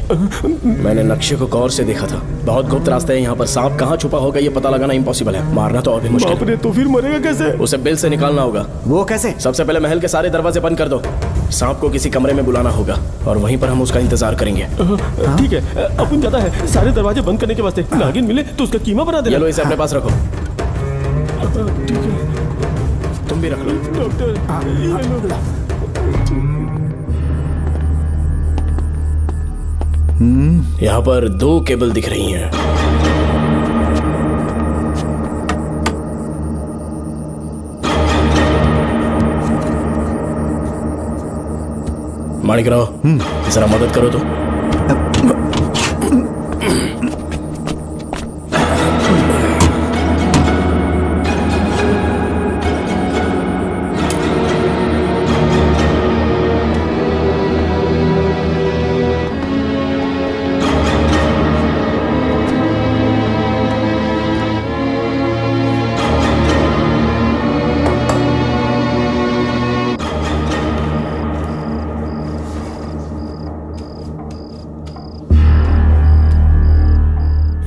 मैंने नक्शे को गौर से देखा था, बहुत गुप्त रास्ते हैं यहाँ पर। सांप कहाँ छुपा होगा ये पता लगाना इम्पॉसिबल है, मारना तो और भी मुश्किल। बाप रे, तो फिर मरेगा कैसे? उसे बिल से निकालना होगा। वो कैसे? सबसे पहले महल के सारे दरवाजे बंद कर दो। सांप को किसी कमरे में बुलाना होगा और वहीं पर हम उसका इंतजार करेंगे। ठीक है, अपन जाता है सारे दरवाजे बंद करने के वास्ते। नागिन मिले तो उसका कीमा बना देना। चलो इसे अपने पास रखो। ठीक है, तुम भी रख लो। डॉक्टर यहाँ पर 2 केबल दिख रही हैं। माणिकराव, जरा मदद करो तो।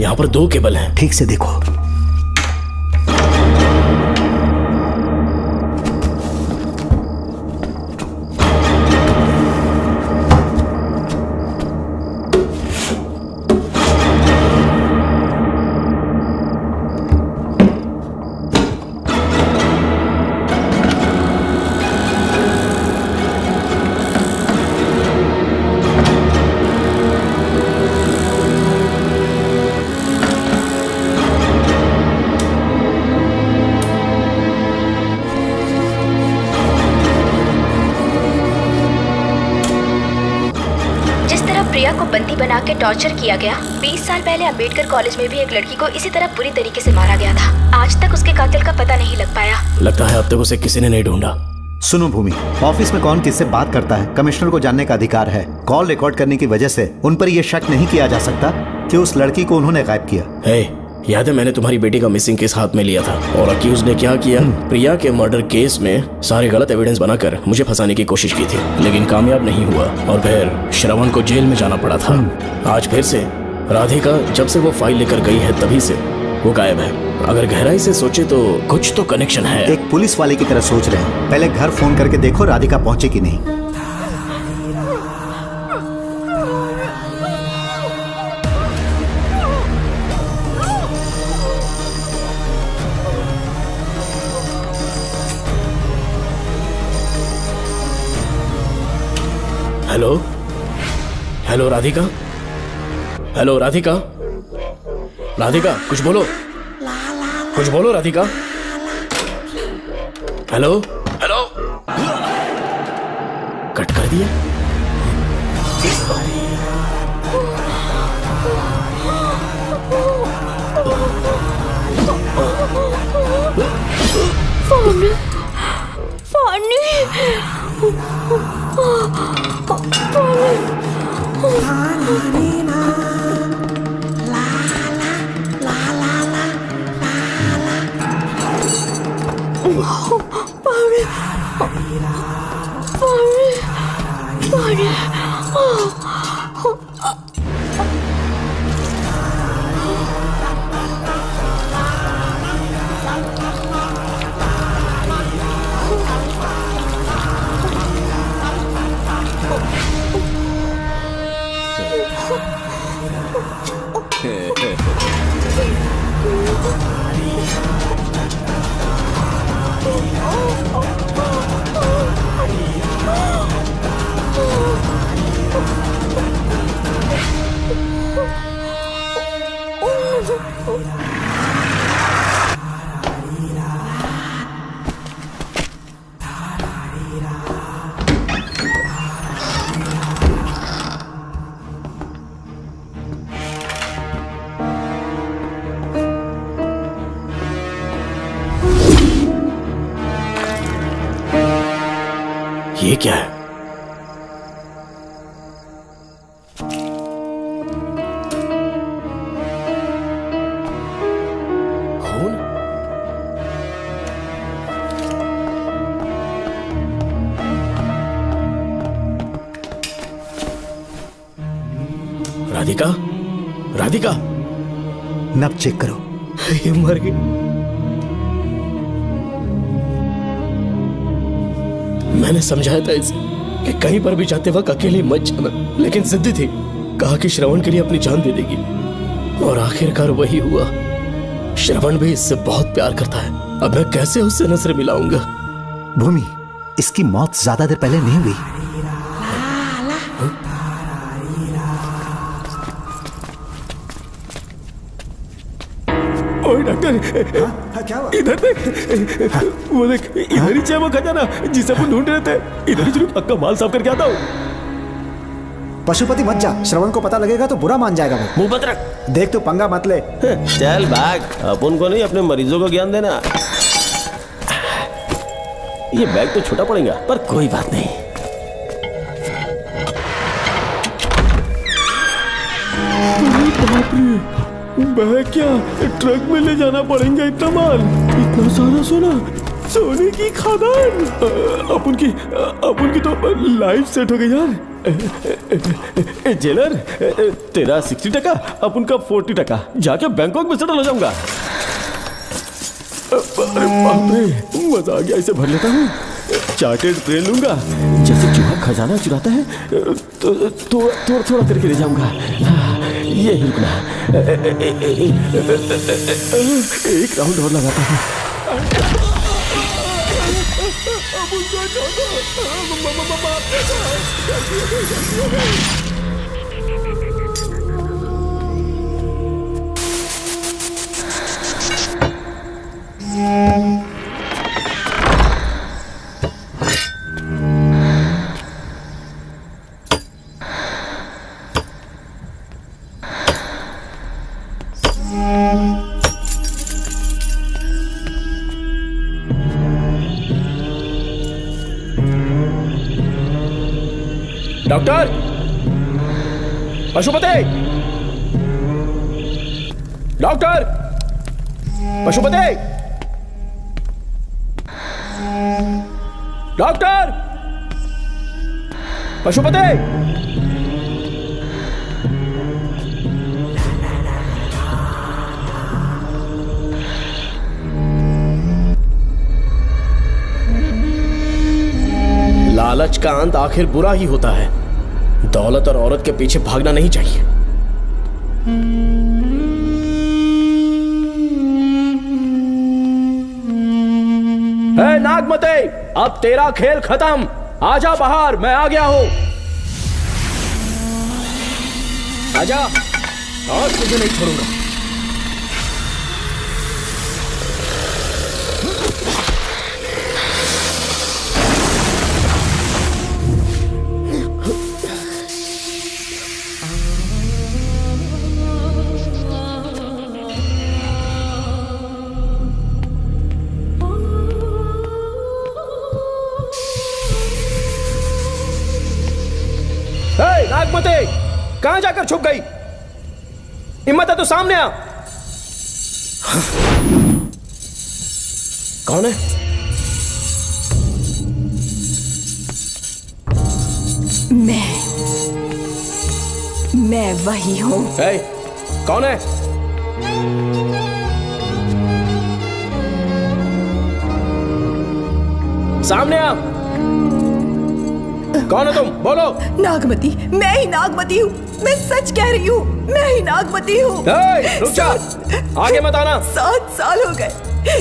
यहाँ पर 2 केबल हैं। ठीक से देखो। प्रिया को बंदी बना के टॉर्चर किया गया, 20 साल पहले अंबेडकर कॉलेज में भी एक लड़की को इसी तरह बुरी तरीके से मारा गया था। आज तक उसके कातिल का पता नहीं लग पाया। लगता है अब तक उसे किसी ने नहीं ढूंढा। सुनो भूमि, ऑफिस में कौन किससे बात करता है कमिश्नर को जानने का अधिकार है। कॉल रिकॉर्ड करने की वजह से उन पर यह शक नहीं किया जा सकता कि उस लड़की को उन्होंने गायब किया। याद है मैंने तुम्हारी बेटी का मिसिंग केस हाथ में लिया था और अक्यूज ने क्या किया, प्रिया के मर्डर केस में सारे गलत एविडेंस बनाकर मुझे फंसाने की कोशिश की थी, लेकिन कामयाब नहीं हुआ और फिर श्रवण को जेल में जाना पड़ा था। आज फिर से राधिका जब से वो फाइल लेकर गई है तभी से वो गायब है। अगर गहराई से सोचे तो कुछ तो कनेक्शन है। एक पुलिस वाले की तरह सोच रहे हैं। पहले घर फोन करके देखो राधिका पहुंचे कि नहीं। Hello hello Radhika, hello Radhika, Radhika कुछ बोलो, कुछ बोलो राधिका। हेलो हेलो, कट कर दिया। ये क्या है? खून? राधिका, राधिका, नब चेक करो। ये मर गई। मैंने समझाया था इसे कि कहीं पर भी जाते वक्त अकेले मत जाना, लेकिन जिद्दी थी। कहा कि श्रवण के लिए अपनी जान दे देगी, और आखिरकार वही हुआ। श्रवण भी इससे बहुत प्यार करता है। अब मैं कैसे उससे नजर मिलाऊंगा? भूमि, इसकी मौत ज्यादा देर पहले नहीं हुई। ओए डॉक्टर, क्या हुआ? इधर देख, वो देख, इधर ही वो खजाना जिसे अपन ढूंढ रहे थे। इधर ही जरूर पक्का माल साफ करके आता हूँ। पशुपति मत जा, श्रवण को पता लगेगा तो बुरा मान जाएगा वो। मुंह बंद रख। देख तू पंगा मत ले। चल भाग, अपन को नहीं अपने मरीजों को ज्ञान देना। ये बैग तो छोटा पड़ेगा, पर कोई बात नहीं। बाप रे, बैग क्या ट्रक में ले जाना पड़ेगा इतना माल, इतना सारा सोना, सोने की खदान। अपन की तो लाइफ सेट हो गई यार। जेलर, तेरा 60%, अपन का 40%। जाके बैंकॉक में सेटल हो जाऊंगा। अरे बाप रे, मजा आ गया। इसे भर लेता हूँ, चार्टेड ट्रेन लूंगा। जैसे चूहा खजाना चुराता है तो थोड़ा थोड़ा करके ले जाऊंगा। ये ही रुकना, एक राउंड और लगाता हूँ। Doctor, Pashupati, doctor, Pashupati, doctor, Pashupati. लालच का अंत आखिर बुरा ही होता है। दौलत और औरत के पीछे भागना नहीं चाहिए। हे नागमते, अब तेरा खेल खत्म। आजा बाहर, मैं आ गया हूं। आजा, और तुझे नहीं छोड़ूंगा। नागमते कहां जाकर छुप गई? हिम्मत है तो सामने आ। कौन है? मैं वही हूँ। कौन है? सामने आ। कौन है तुम? बोलो। नागमती, मैं ही नागमती हूँ। मैं सच कह रही हूँ, मैं ही नागमती हूँ। रुक जा, आगे मत आना। 7 साल हो गए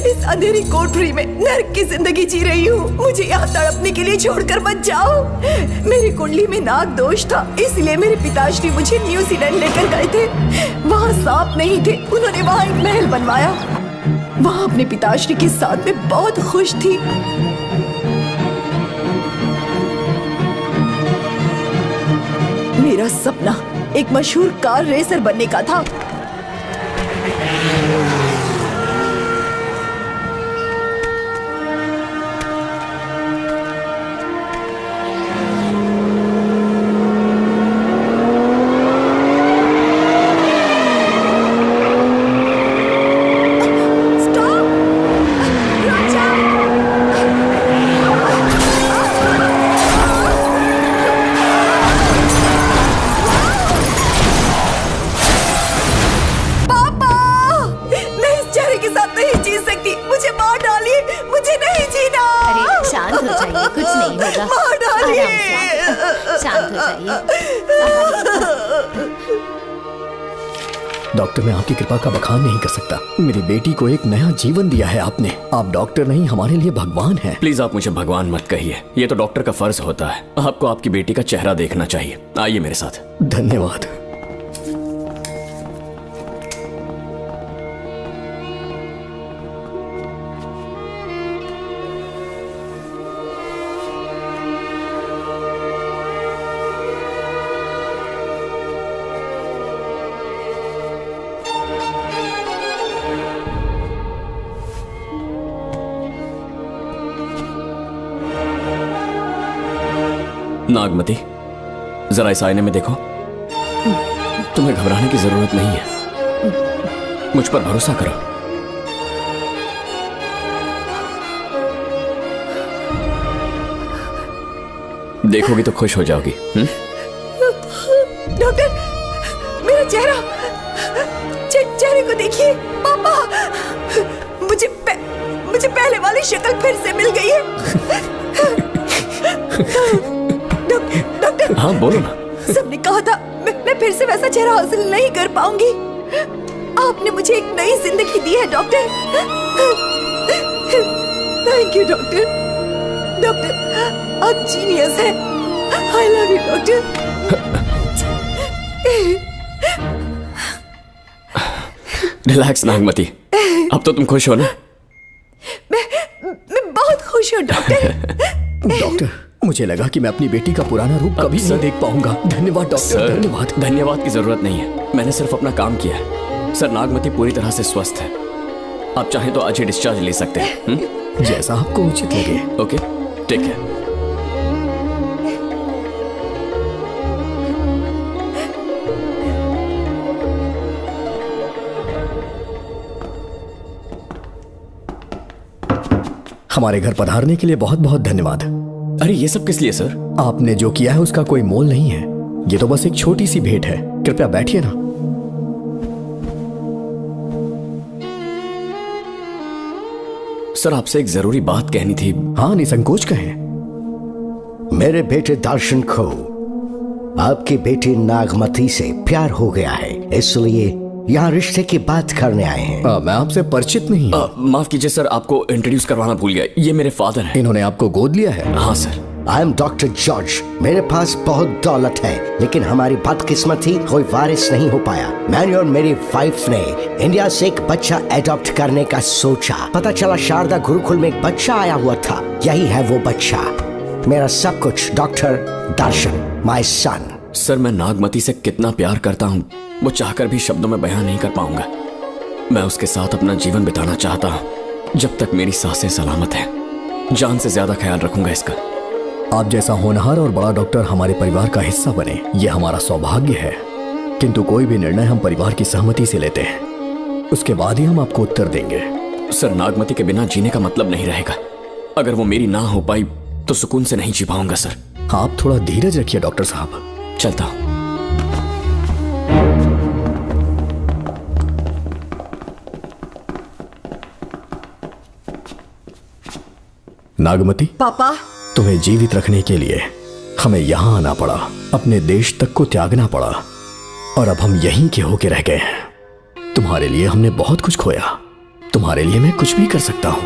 इस अंधेरी कोठरी में नर्क की जिंदगी जी रही हूँ। मुझे यहाँ तड़पने के लिए छोड़कर मत जाओ। मेरी कुंडली में नाग दोष था, इसलिए मेरे पिताश्री मुझे न्यूजीलैंड लेकर गए थे। वहाँ सांप नहीं थे, उन्होंने वहाँ एक महल बनवाया। वहाँ अपने पिताश्री के साथ में बहुत खुश थी। मेरा सपना एक मशहूर कार रेसर बनने का था। डॉक्टर, मैं आपकी कृपा का बखान नहीं कर सकता। मेरी बेटी को एक नया जीवन दिया है आपने। आप डॉक्टर नहीं, हमारे लिए भगवान हैं। प्लीज आप मुझे भगवान मत कहिए, ये तो डॉक्टर का फर्ज होता है। आपको आपकी बेटी का चेहरा देखना चाहिए। आइए मेरे साथ। धन्यवाद। नागमती, जरा इस आईने में देखो। तुम्हें घबराने की जरूरत नहीं है, मुझ पर भरोसा करो। देखोगी तो खुश हो जाओगी। डॉक्टर, मेरा चेहरे को देखिए। पापा, मुझे पहले वाली शक्ल फिर से मिल गई है। डॉक्टर, हाँ बोलो ना। सबने कहा था मैं फिर से वैसा चेहरा हासिल नहीं कर पाऊंगी। आपने मुझे एक नई जिंदगी दी है doctor. Thank you doctor. Doctor, आप जीनियस हैं। I love you doctor. Relax Nagmati, अब तो तुम खुश हो ना? मैं बहुत खुश हूँ डॉक्टर। डॉक्टर, मुझे लगा कि मैं अपनी बेटी का पुराना रूप कभी नहीं देख पाऊंगा। धन्यवाद डॉक्टर, धन्यवाद। धन्यवाद की जरूरत नहीं है, मैंने सिर्फ अपना काम किया है। सर, नागमती पूरी तरह से स्वस्थ है। आप चाहें तो आज ही डिस्चार्ज ले सकते हैं। जैसा आपको उचित लगे। Okay, take care. हमारे घर पधारने के लिए बहुत बहुत धन्यवाद। अरे ये सब किस लिए सर? आपने जो किया है उसका कोई मोल नहीं है। ये तो बस एक छोटी सी भेंट है। कृपया बैठिए ना। सर, आपसे एक जरूरी बात कहनी थी। हाँ, निसंकोच कहें। मेरे बेटे दर्शन को आपकी बेटी नागमती से प्यार हो गया है, इसलिए यहाँ रिश्ते की बात करने आए हैं। मैं आपसे परिचित नहीं। माफ कीजिए सर, आपको इंट्रोड्यूस करवाना भूल गया। ये मेरे फादर हैं। इन्होंने आपको गोद लिया है? हाँ sir. I am doctor George. मेरे पास बहुत दौलत है, लेकिन हमारी बदकिस्मत थी, कोई वारिस नहीं हो पाया। मैंने और मेरी वाइफ ने इंडिया से एक बच्चा एडॉप्ट करने का सोचा। पता चला शारदा गुरुकुल में एक बच्चा आया हुआ था। यही है वो बच्चा, मेरा सब कुछ। Doctor Darshan, my son. Sir, मैं नागमती से कितना प्यार करता हूँ वो चाहकर भी शब्दों में बयान नहीं कर पाऊंगा। मैं उसके साथ अपना जीवन बिताना चाहता हूँ जब तक मेरी सांसें सलामत हैं। जान से ज्यादा ख्याल रखूंगा इसका। आप जैसा होनहार और बड़ा डॉक्टर हमारे परिवार का हिस्सा बने, ये हमारा सौभाग्य है। किंतु कोई भी निर्णय हम परिवार की सहमति से लेते हैं, उसके बाद ही हम आपको उत्तर देंगे। सर, नागमती के बिना जीने का मतलब नहीं रहेगा। अगर वो मेरी ना हो पाई तो सुकून से नहीं जी पाऊंगा सर। आप थोड़ा धीरज रखिए डॉक्टर साहब। चलता हूं। नागमती, पापा, तुम्हें जीवित रखने के लिए हमें यहाँ आना पड़ा, अपने देश तक को त्यागना पड़ा, और अब हम यहीं के होके रह गए हैं। तुम्हारे लिए हमने बहुत कुछ खोया, तुम्हारे लिए मैं कुछ भी कर सकता हूँ।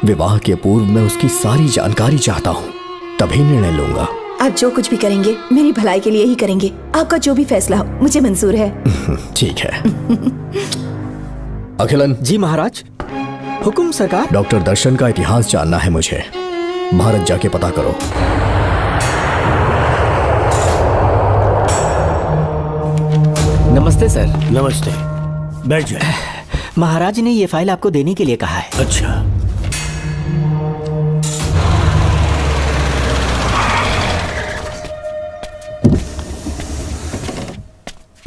विवाह के पूर्व मैं उसकी सारी जानकारी चाहता हूँ, तभी निर्णय लूंगा। आप जो कुछ भी करेंगे मेरी भलाई के लिए ही करेंगे। आपका जो भी फैसला हो मुझे मंजूर है। ठीक है। अखिलन। जी महाराज। हुकुम सरकार। डॉक्टर दर्शन का इतिहास जानना है मुझे। भारत जाके पता करो। नमस्ते सर। नमस्ते, बैठ जाए। महाराज ने ये फाइल आपको देने के लिए कहा है। अच्छा।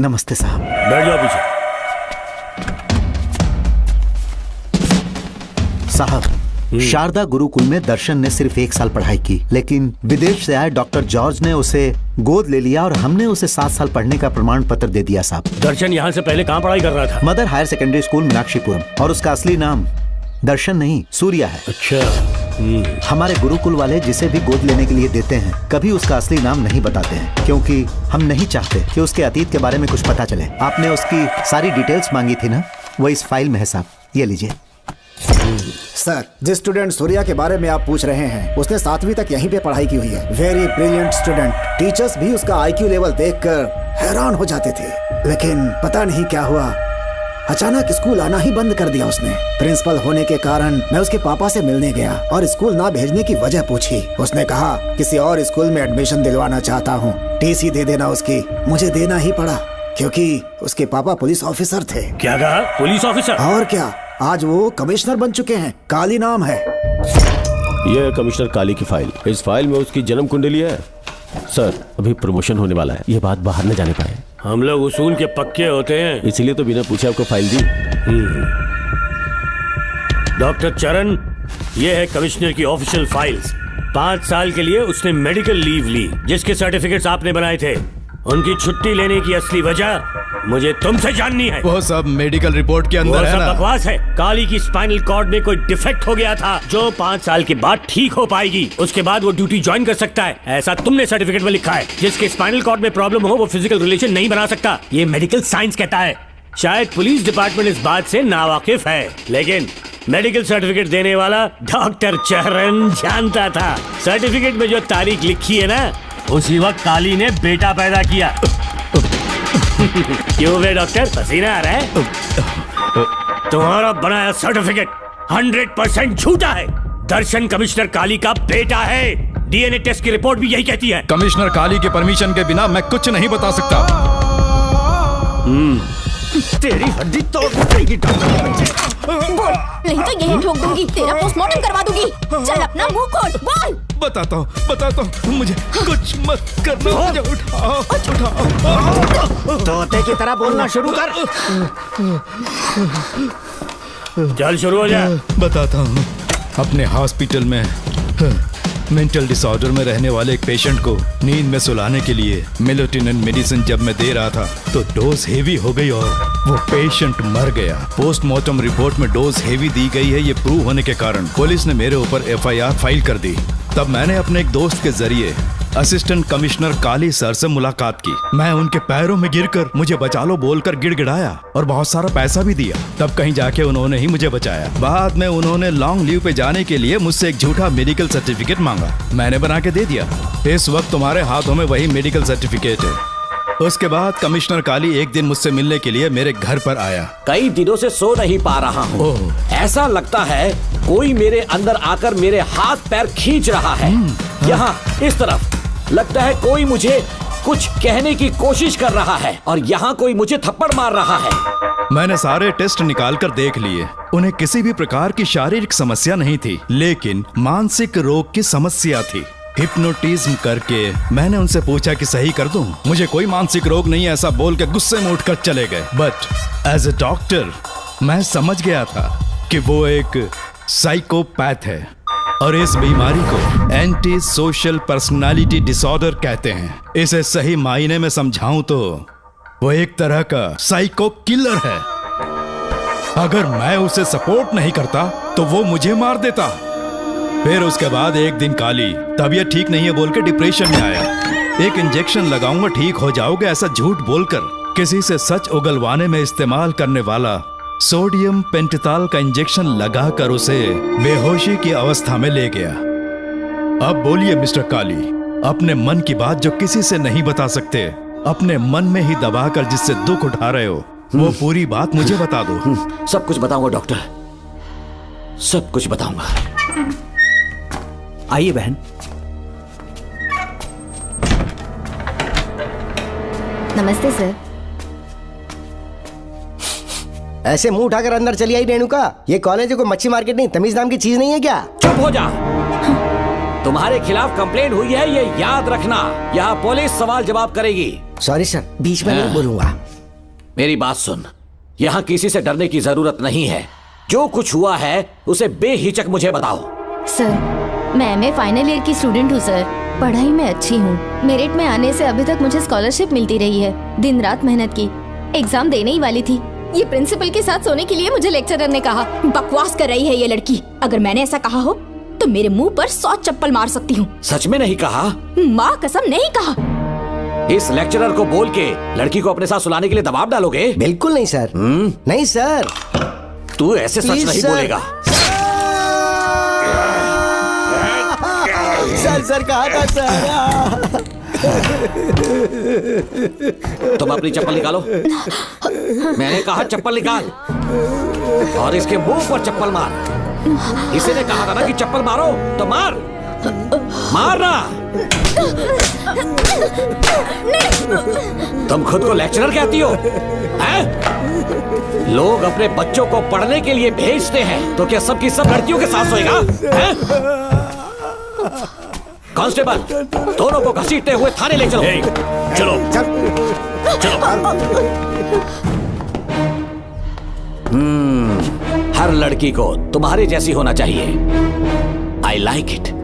नमस्ते साहब। बैठ जाओ पीछे। साहब, शारदा गुरुकुल में दर्शन ने सिर्फ 1 साल पढ़ाई की, लेकिन विदेश से आए डॉक्टर जॉर्ज ने उसे गोद ले लिया और हमने उसे 7 साल पढ़ने का प्रमाण पत्र दे दिया साहब। दर्शन यहाँ से पहले कहाँ पढ़ाई कर रहा था? Mother Higher Secondary School Meenakshipuram, और उसका असली नाम दर्शन नहीं सूर्या है। अच्छा। हमारे गुरुकुल वाले जिसे भी गोद लेने के लिए देते हैं कभी उसका असली नाम नहीं बताते हैं, क्योंकि हम नहीं चाहते कि उसके अतीत के बारे में कुछ पता चले। आपने उसकी सारी डिटेल्स मांगी थी ना, वो इस फाइल में है साहब, ये लीजिए। सर, जिस स्टूडेंट सूर्या के बारे में आप पूछ रहे हैं उसने 7वीं तक यहीं पे पढ़ाई की हुई है। Very brilliant student. टीचर्स भी उसका IQ लेवल देखकर हैरान हो जाते थे, लेकिन पता नहीं क्या हुआ, अचानक स्कूल आना ही बंद कर दिया उसने। प्रिंसिपल होने के कारण मैं उसके पापा से मिलने गया और स्कूल ना भेजने की वजह पूछी। उसने कहा किसी और स्कूल में एडमिशन दिलवाना चाहता हूँ, TC दे देना उसकी। मुझे देना ही पड़ा क्योंकि उसके पापा पुलिस ऑफिसर थे। क्या कहा? Police officer? और क्या, आज वो कमिश्नर बन चुके हैं। काली नाम है। यह है कमिश्नर काली की फाइल। इस फाइल में उसकी जन्म कुंडली है। सर, अभी प्रमोशन होने वाला है, ये बात बाहर न जाने पाए। हम लोग उसूल के पक्के होते हैं, इसीलिए तो बिना पूछे आपको फाइल दी। डॉक्टर चरण, ये है कमिश्नर की ऑफिशियल फाइल्स। 5 साल के लिए उसने मेडिकल लीव ली, जिसके सर्टिफिकेट्स आपने बनाए थे। उनकी छुट्टी लेने की असली वजह मुझे तुमसे जाननी है। वो सब मेडिकल रिपोर्ट के अंदर है ना? बकवास है। काली की स्पाइनल कॉर्ड में कोई डिफेक्ट हो गया था जो 5 साल के बाद ठीक हो पाएगी। उसके बाद वो ड्यूटी ज्वाइन कर सकता है, ऐसा तुमने सर्टिफिकेट में लिखा है। जिसके स्पाइनल कॉर्ड में प्रॉब्लम हो वो फिजिकल रिलेशन नहीं बना सकता, ये मेडिकल साइंस कहता है। शायद पुलिस डिपार्टमेंट इस बात से नावाकिफ है, लेकिन मेडिकल सर्टिफिकेट देने वाला डॉक्टर चरण जानता था। सर्टिफिकेट में जो तारीख लिखी है ना, उसी वक्त काली ने बेटा पैदा किया। क्यों बे डॉक्टर, पसीना आ रहा है? तुम्हारा बनाया सर्टिफिकेट 100% झूठा है। दर्शन कमिश्नर काली का बेटा है। DNA टेस्ट की रिपोर्ट भी यही कहती है। कमिश्नर काली के परमिशन के बिना मैं कुछ नहीं बता सकता। तेरी हड्डी तोड़ देगी नहीं तो यही ठोक दूंगी, तेरा पोस्टमार्टम करवा दूंगी। चल अपना मुंह खोल, बोल। बताता हूँ, मुझे कुछ मत करना, मुझे उठाओ। तोते की तरह बोलना शुरू कर। चल शुरू हो जा। बताता हूँ, अपने हॉस्पिटल में मेंटल डिसऑर्डर में रहने वाले एक पेशेंट को नींद में सुलाने के लिए मेलेटोनिन मेडिसिन जब मैं दे रहा था तो डोज हेवी हो गई और वो पेशेंट मर गया। पोस्टमार्टम रिपोर्ट में डोज हेवी दी गई है, ये प्रूव होने के कारण पुलिस ने मेरे ऊपर FIR फाइल कर दी। तब मैंने अपने एक दोस्त के जरिए असिस्टेंट कमिश्नर काली सर से मुलाकात की। मैं उनके पैरों में गिरकर मुझे बचा लो बोलकर गिड़गिड़ाया और बहुत सारा पैसा भी दिया। तब कहीं जाके उन्होंने ही मुझे बचाया। बाद में उन्होंने लॉन्ग लीव पे जाने के लिए मुझसे एक झूठा मेडिकल सर्टिफिकेट मांगा, मैंने बना के दे दिया। इस वक्त तुम्हारे हाथों में वही मेडिकल सर्टिफिकेट है। उसके बाद कमिश्नर काली एक दिन मुझसे मिलने के लिए मेरे घर पर आया। कई दिनों से सो नहीं पा रहा हूँ। ऐसा लगता है कोई मेरे अंदर आकर मेरे हाथ पैर खींच रहा है। यहाँ इस तरफ लगता है कोई मुझे कुछ कहने की कोशिश कर रहा है और यहाँ कोई मुझे थप्पड़ मार रहा है। मैंने सारे टेस्ट निकाल कर देख लिए, उन्हें किसी भी प्रकार की शारीरिक समस्या नहीं थी, लेकिन मानसिक रोग की समस्या थी। हिप्नोटिज्म करके मैंने उनसे पूछा कि सही कर दूं। मुझे कोई मानसिक रोग नहीं है ऐसा बोल के गुस्से में उठकर चले गए। बट एज ए डॉक्टर मैं समझ गया था कि वो एक साइकोपैथ है और इस बीमारी को एंटी सोशल पर्सनालिटी डिसऑर्डर कहते हैं। इसे सही मायने में समझाऊं तो वो एक तरह का साइको किलर है। अगर मैं उसे सपोर्ट नहीं करता तो वो मुझे मार देता। फिर उसके बाद एक दिन काली तबीयत ठीक नहीं है बोल के डिप्रेशन में आया। एक इंजेक्शन लगाऊंगा ठीक हो जाओगे ऐसा झूठ बोलकर किसी से सच उगलवाने में इस्तेमाल करने वाला सोडियम पेंटोथॉल का इंजेक्शन लगाकर उसे बेहोशी की अवस्था में ले गया। अब बोलिए मिस्टर काली, अपने मन की बात जो किसी से नहीं बता सकते, अपने मन में ही दबाकर जिससे दुख उठा रहे हो, वो पूरी बात मुझे बता दो। सब कुछ बताऊंगा डॉक्टर, सब कुछ बताऊंगा। आइए बहन। नमस्ते सर। ऐसे मुंह उठाकर अंदर चली आई रेणुका। ये कॉलेज है कोई मच्छी मार्केट नहीं, तमीज नाम की चीज नहीं है क्या? चुप हो जा। तुम्हारे खिलाफ कंप्लेंट हुई है ये याद रखना। यहाँ पुलिस सवाल जवाब करेगी। सॉरी सर, बीच में नहीं बोलूंगा। मेरी बात सुन, यहाँ किसी से डरने की जरूरत नहीं है। जो कुछ हुआ है उसे बेहिचक मुझे बताओ। सर, मैं एमए फाइनल ईयर की स्टूडेंट हूँ सर। पढ़ाई में अच्छी हूँ। मेरिट में आने से अभी तक मुझे स्कॉलरशिप मिलती रही है। दिन रात मेहनत की, एग्जाम देने ही वाली थी। ये प्रिंसिपल के साथ सोने के लिए मुझे लेक्चरर ने कहा। बकवास कर रही है ये लड़की। अगर मैंने ऐसा कहा हो तो मेरे मुंह पर 100 चप्पल मार सकती हूँ। सच में नहीं कहा? माँ कसम नहीं कहा। इस लेक्चरर को बोल के लड़की को अपने साथ सुलाने के लिए दबाव डालोगे? बिल्कुल नहीं सर। नहीं सर। तू ऐसे सच नहीं बोलेगा। सर कहा था सर। तुम अपनी चप्पल निकालो। मैंने कहा चप्पल निकाल और इसके मुंह पर चप्पल मार। इसी ने कहा था ना कि चप्पल मारो तो मार। मारना। तुम खुद को लेक्चरर कहती हो हैं? लोग अपने बच्चों को पढ़ने के लिए भेजते हैं तो क्या सबकी सब लड़कियों के साथ सोएगा? कांस्टेबल, दोनों को घसीटते हुए थाने ले चलो। चलो हर लड़की को तुम्हारे जैसी होना चाहिए। I like it.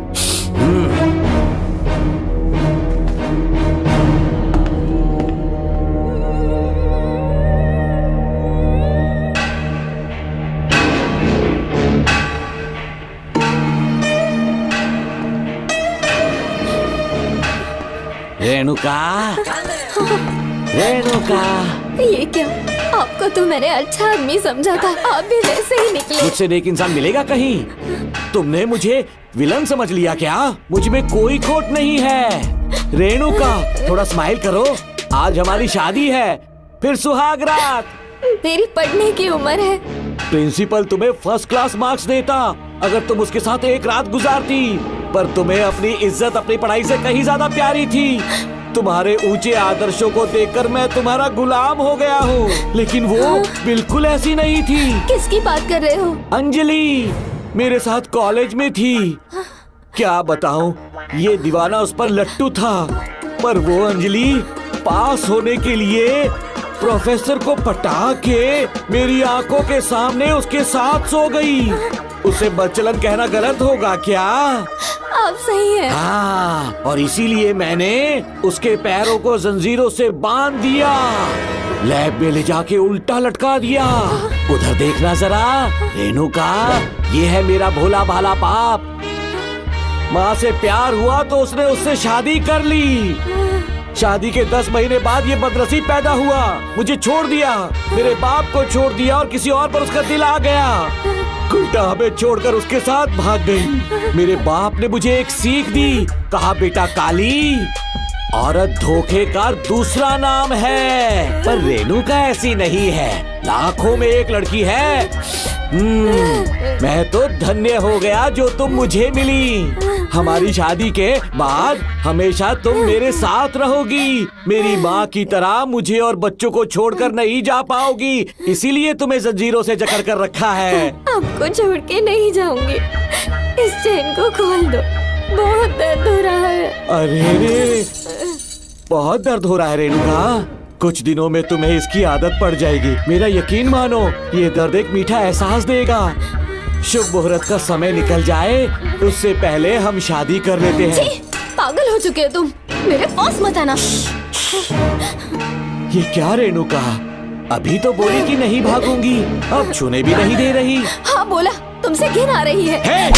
Renuka, Renuka. ये क्या? आपको तो मैंने अच्छा आदमी समझा था, आप भी वैसे ही निकले। मुझसे नेक इंसान मिलेगा कहीं? तुमने मुझे विलन समझ लिया क्या? मुझ में कोई खोट नहीं है। रेणुका, थोड़ा स्माइल करो। आज हमारी शादी है, फिर सुहाग रात। मेरी पढ़ने की उम्र है। प्रिंसिपल तुम्हें फर्स्ट क्लास मार्क्स देता अगर तुम उसके साथ एक रात गुजारती, पर तुम्हें अपनी इज्जत अपनी पढ़ाई से कहीं ज्यादा प्यारी थी। तुम्हारे ऊंचे आदर्शों को देखकर मैं तुम्हारा गुलाम हो गया हूँ, लेकिन वो बिल्कुल ऐसी नहीं थी। किसकी बात कर रहे हो? अंजलि मेरे साथ कॉलेज में थी। क्या बताऊं, ये दीवाना उस पर लट्टू था, पर वो अंजलि पास होने के लिए प्रोफेसर को पटा के मेरी आंखों के सामने उसके साथ सो गई। उसे बदचलन कहना गलत होगा क्या? आप सही है। हाँ, और इसीलिए मैंने उसके पैरों को जंजीरों से बांध दिया, लैब में ले जाके उल्टा लटका दिया। उधर देखना जरा रेणुका, ये है मेरा भोला भाला बाप। माँ से प्यार हुआ तो उसने उससे शादी कर ली। शादी के 10 महीने बाद ये बदनसीब पैदा हुआ, मुझे छोड़ दिया, मेरे बाप को छोड़ दिया और किसी और पर उसका दिल आ गया। उल्टा हमें छोड़कर उसके साथ भाग गई। मेरे बाप ने मुझे एक सीख दी, कहा बेटा काली, औरत धोखे का दूसरा नाम है, पर रेणुका ऐसी नहीं है, लाखों में एक लड़की है। मैं तो धन्य हो गया जो तुम मुझे मिली। हमारी शादी के बाद हमेशा तुम मेरे साथ रहोगी। मेरी माँ की तरह मुझे और बच्चों को छोड़कर नहीं जा पाओगी, इसीलिए तुम्हें जंजीरों से जकड़ कर रखा है। आपको छोड़ के नहीं जाऊंगी। इस चेन को खोल दो, बहुत दर्द हो रहा है। अरे रे, बहुत दर्द हो रहा है रेणुका। कुछ दिनों में तुम्हें इसकी आदत पड़ जाएगी। मेरा यकीन मानो, ये दर्द एक मीठा एहसास देगा। शुभ मुहूर्त का समय निकल जाए उससे पहले हम शादी कर लेते हैं। पागल हो चुके हो तुम, मेरे पास मत आना। ये क्या रेणुका, अभी तो बोली कि नहीं भागूंगी, अब छूने भी नहीं दे रही। हाँ बोला, तुमसे घिन आ रही है।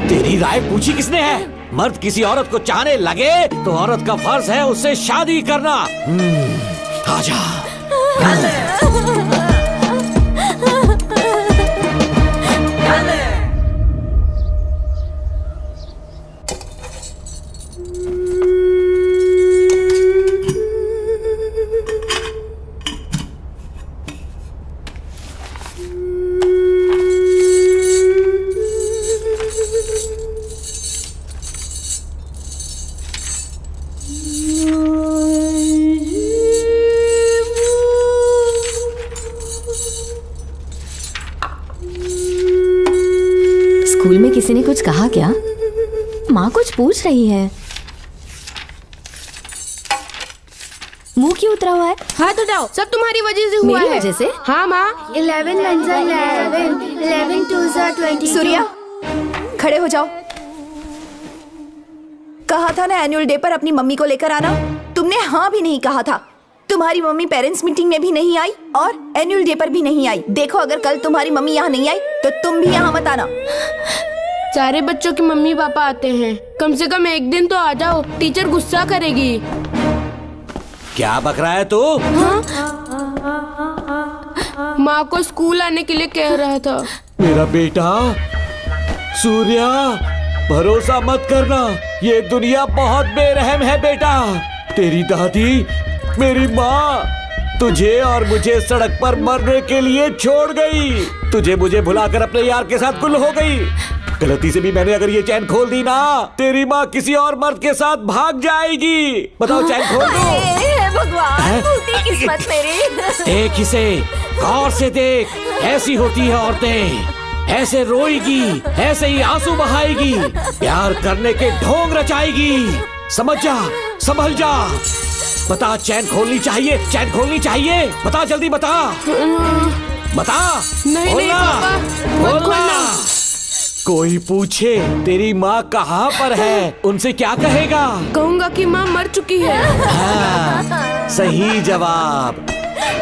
तेरी राय पूछी किसने है? मर्द किसी औरत को चाहने लगे तो औरत का फर्ज है उससे शादी करना। आजा। स्कूल में किसी ने कुछ कहा क्या? माँ कुछ पूछ रही है। मुंह क्यों उतरा हुआ है? हाथ उठाओ, सब तुम्हारी वजह से हुआ है। मेरी वजह से? हाँ माँ। 11 1 11 11 2 22। सूर्या, खड़े हो जाओ। कहा था ना एनुअल डे पर अपनी मम्मी को लेकर आना, तुमने हाँ भी नहीं कहा था। तुम्हारी मम्मी पेरेंट्स मीटिंग में भी नहीं आई और एनुअल डे पर भी नहीं आई। देखो, अगर कल तुम्हारी मम्मी यहाँ नहीं आई तो तुम भी यहाँ मत आना। सारे बच्चों के मम्मी पापा आते हैं, कम से कम एक दिन तो आ जाओ, टीचर गुस्सा करेगी। क्या बक रहा है तू? माँ को स्कूल आने के लिए कह रहा था। मेरा बेटा सूर्या, भरोसा मत करना, ये दुनिया बहुत बेरहम है बेटा। तेरी दादी, मेरी माँ तुझे और मुझे सड़क पर मरने के लिए छोड़ गई। तुझे मुझे भुलाकर अपने यार के साथ गुल हो गई। गलती से भी मैंने अगर ये चैन खोल दी ना, तेरी माँ किसी और मर्द के साथ भाग जाएगी। बताओ, चैन खोल दो। भगवान, टूटी किस्मत मेरी। देख इसे, गौर से देख, ऐसी होती है औरतें, ऐसे रोएगी, ऐसे ही आंसू बहाएगी, प्यार करने के ढोंग रचाएगी। समझ जा, संभल जा। बता, चैन खोलनी चाहिए, चैन खोलनी चाहिए। बता, जल्दी बता, बता। नहीं नहीं पापा, मत खोलना। कोई पूछे तेरी माँ कहाँ पर है, उनसे क्या कहेगा? कहूँगा कि माँ मर चुकी है। हाँ, सही जवाब,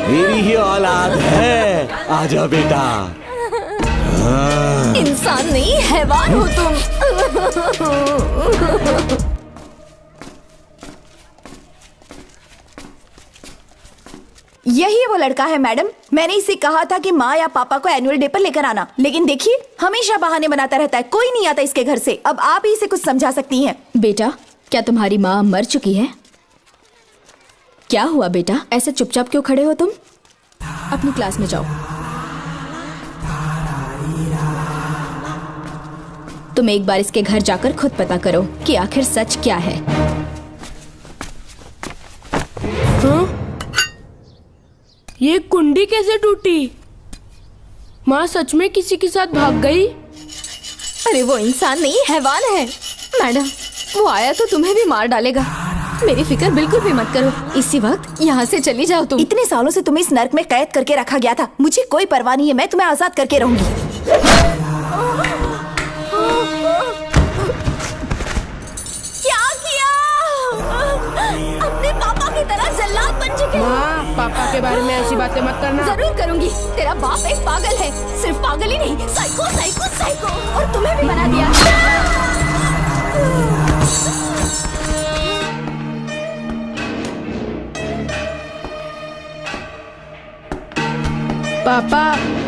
मेरी ही औलाद है। आजा बेटा। इंसान नहीं, हैवान हो तुम। यही वो लड़का है मैडम। मैंने इसे कहा था कि माँ या पापा को एनुअल डे पर लेकर आना, लेकिन देखिए हमेशा बहाने बनाता रहता है, कोई नहीं आता इसके घर से। अब आप ही इसे कुछ समझा सकती हैं। बेटा, क्या तुम्हारी माँ मर चुकी है? क्या हुआ बेटा, ऐसे चुपचाप क्यों खड़े हो तुम? अपनी क्लास में जाओ। तुम एक बार इसके घर जाकर खुद पता करो कि आखिर सच क्या है। हाँ? ये कुंडी कैसे टूटी? माँ सच में किसी के साथ भाग गई? अरे वो इंसान नहीं, हैवान है। मैडम, वो आया तो तुम्हें भी मार डालेगा। मेरी फिक्र बिल्कुल भी मत करो, इसी वक्त यहाँ से चली जाओ तुम। इतने सालों से तुम्हें इस नर्क में कैद करके रखा गया था, मुझे कोई परवाह नहीं है, मैं तुम्हें आजाद करके रहूंगी। क्या किया? अपने पापा की तरह जल्लाद बन चुके हो। माँ, पापा के बारे में ऐसी बातें मत करना। जरूर करूंगी। तेरा बाप एक पागल है, सिर्फ पागल ही नहीं, साइको साइको साइको, और तुम्हें भी बना दिया। पापा,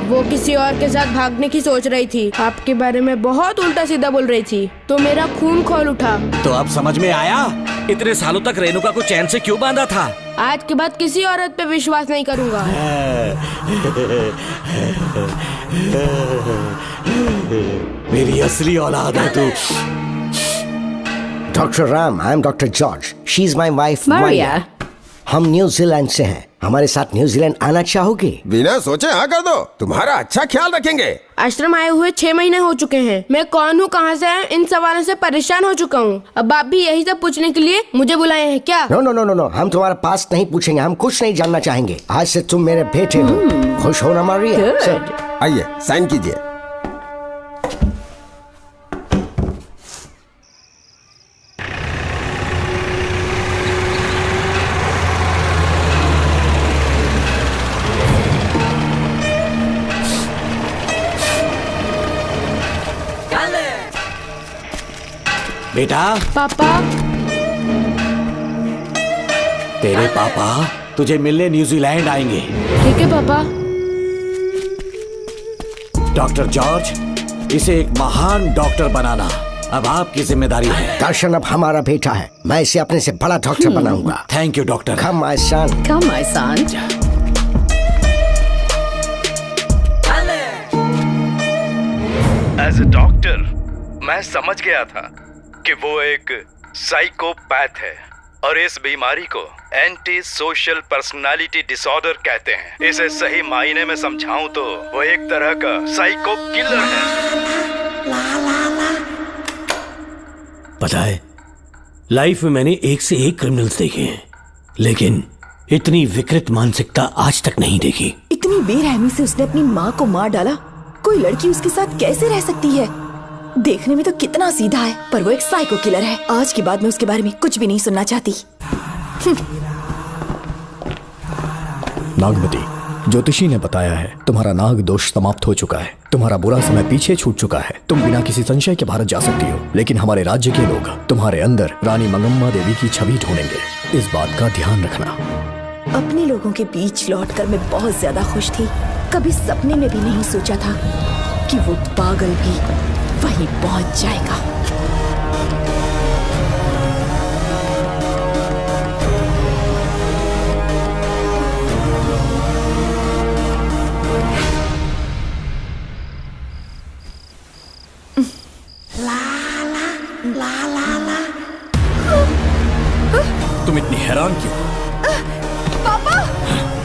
वो किसी और के साथ भागने की सोच रही थी, आपके बारे में बहुत उल्टा सीधा बोल रही थी, तो मेरा खून खौल उठा। तो अब समझ में आया इतने सालों तक रेणुका को चैन से क्यों बांधा था। आज के बाद किसी औरत पे विश्वास नहीं करूंगा। मेरी असली औलाद है तू। Doctor Ram, I am doctor George, she is my wife Maria. हम न्यूजीलैंड से हैं। हमारे साथ न्यूजीलैंड आना चाहोगे? बिना सोचे हाँ कर दो, तुम्हारा अच्छा ख्याल रखेंगे। आश्रम आए हुए 6 महीने हो चुके हैं। मैं कौन हूँ, कहाँ से आया, इन सवालों से परेशान हो चुका हूँ। अब आप भी यही सब पूछने के लिए मुझे बुलाए हैं क्या? No no no no no, हम तुम्हारा पास्ट नहीं पूछेंगे, हम कुछ नहीं जानना चाहेंगे। आज से तुम मेरे बेटे हो। खुश हो ना मारिया? आइए साइन कीजिए। बेटा। पापा। तेरे पापा तुझे मिलने न्यूजीलैंड आएंगे। ठीक है पापा। डॉक्टर जॉर्ज, इसे एक महान डॉक्टर बनाना अब आपकी जिम्मेदारी है। दर्शन अब हमारा बेटा है, मैं इसे अपने से बड़ा डॉक्टर बनाऊंगा। Thank you doctor. Come my son. Come my son. As a doctor मैं समझ गया था कि वो एक साइकोपैथ है और इस बीमारी को एंटी सोशल पर्सनालिटी डिसऑर्डर कहते हैं। इसे सही मायने में समझाऊं तो वो एक तरह का साइको किलर है। पता है, लाइफ में मैंने एक से एक क्रिमिनल्स देखे हैं, लेकिन इतनी विकृत मानसिकता आज तक नहीं देखी। इतनी बेरहमी से उसने अपनी माँ को मार डाला। कोई लड़की उसके साथ कैसे रह सकती है? देखने में तो कितना सीधा है, पर वो एक साइको किलर है। आज के बाद मैं उसके बारे में कुछ भी नहीं सुनना चाहती। नागमती, ज्योतिषी ने बताया है तुम्हारा नाग दोष समाप्त हो चुका है, तुम्हारा बुरा समय पीछे छूट चुका है, तुम बिना किसी संशय के भारत जा सकती हो। लेकिन हमारे राज्य के लोग तुम्हारे अंदर रानी मंगम्मा देवी की छवि ढूंढेंगे, इस बात का ध्यान रखना। अपने लोगों के बीच लौटकर मैं बहुत ज्यादा खुश थी। कभी सपने में भी नहीं सोचा था कि वो पागल भी वहीं पहुंच जाएगा। तुम इतनी हैरान क्यों? पापा,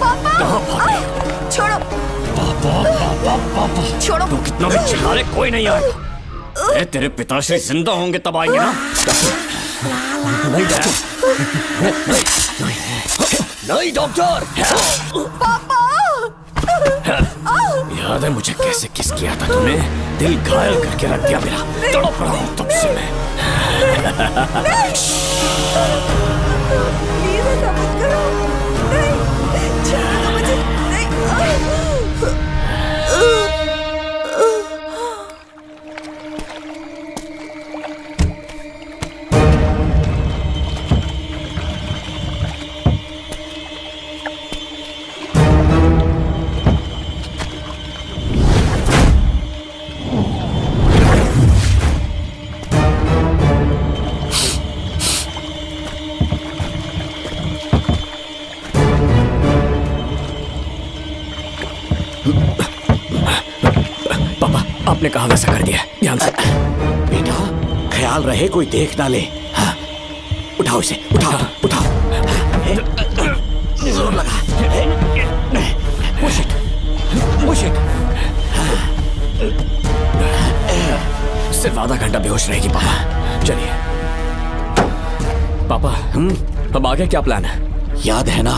पापा, छोड़ो, पापा छोड़ो। तू कितना भी चिल्ला ले, कोई नहीं आएगा। तेरे पिताश्री जिंदा होंगे तब आएंगे ना। नहीं डॉक्टर। पापा, याद है मुझे कैसे किस किया था तूने? दिल घायल करके रख दिया मेरा। तड़प रहा हूं तब से मैं। प्लीज ऐसा मत करो। नहीं, छोड़ो मुझे। नहीं। आपने कहा वैसा कर दिया, ध्यान से। बेटा ख्याल रहे कोई देख ना ले। हाँ। उठाओ इसे, उठाओ उठाओ। जोर लगा। Push it, push it। सिर्फ आधा घंटा बेहोश रहेगी पापा। चलिए पापा, अब आगे क्या प्लान है? याद है ना,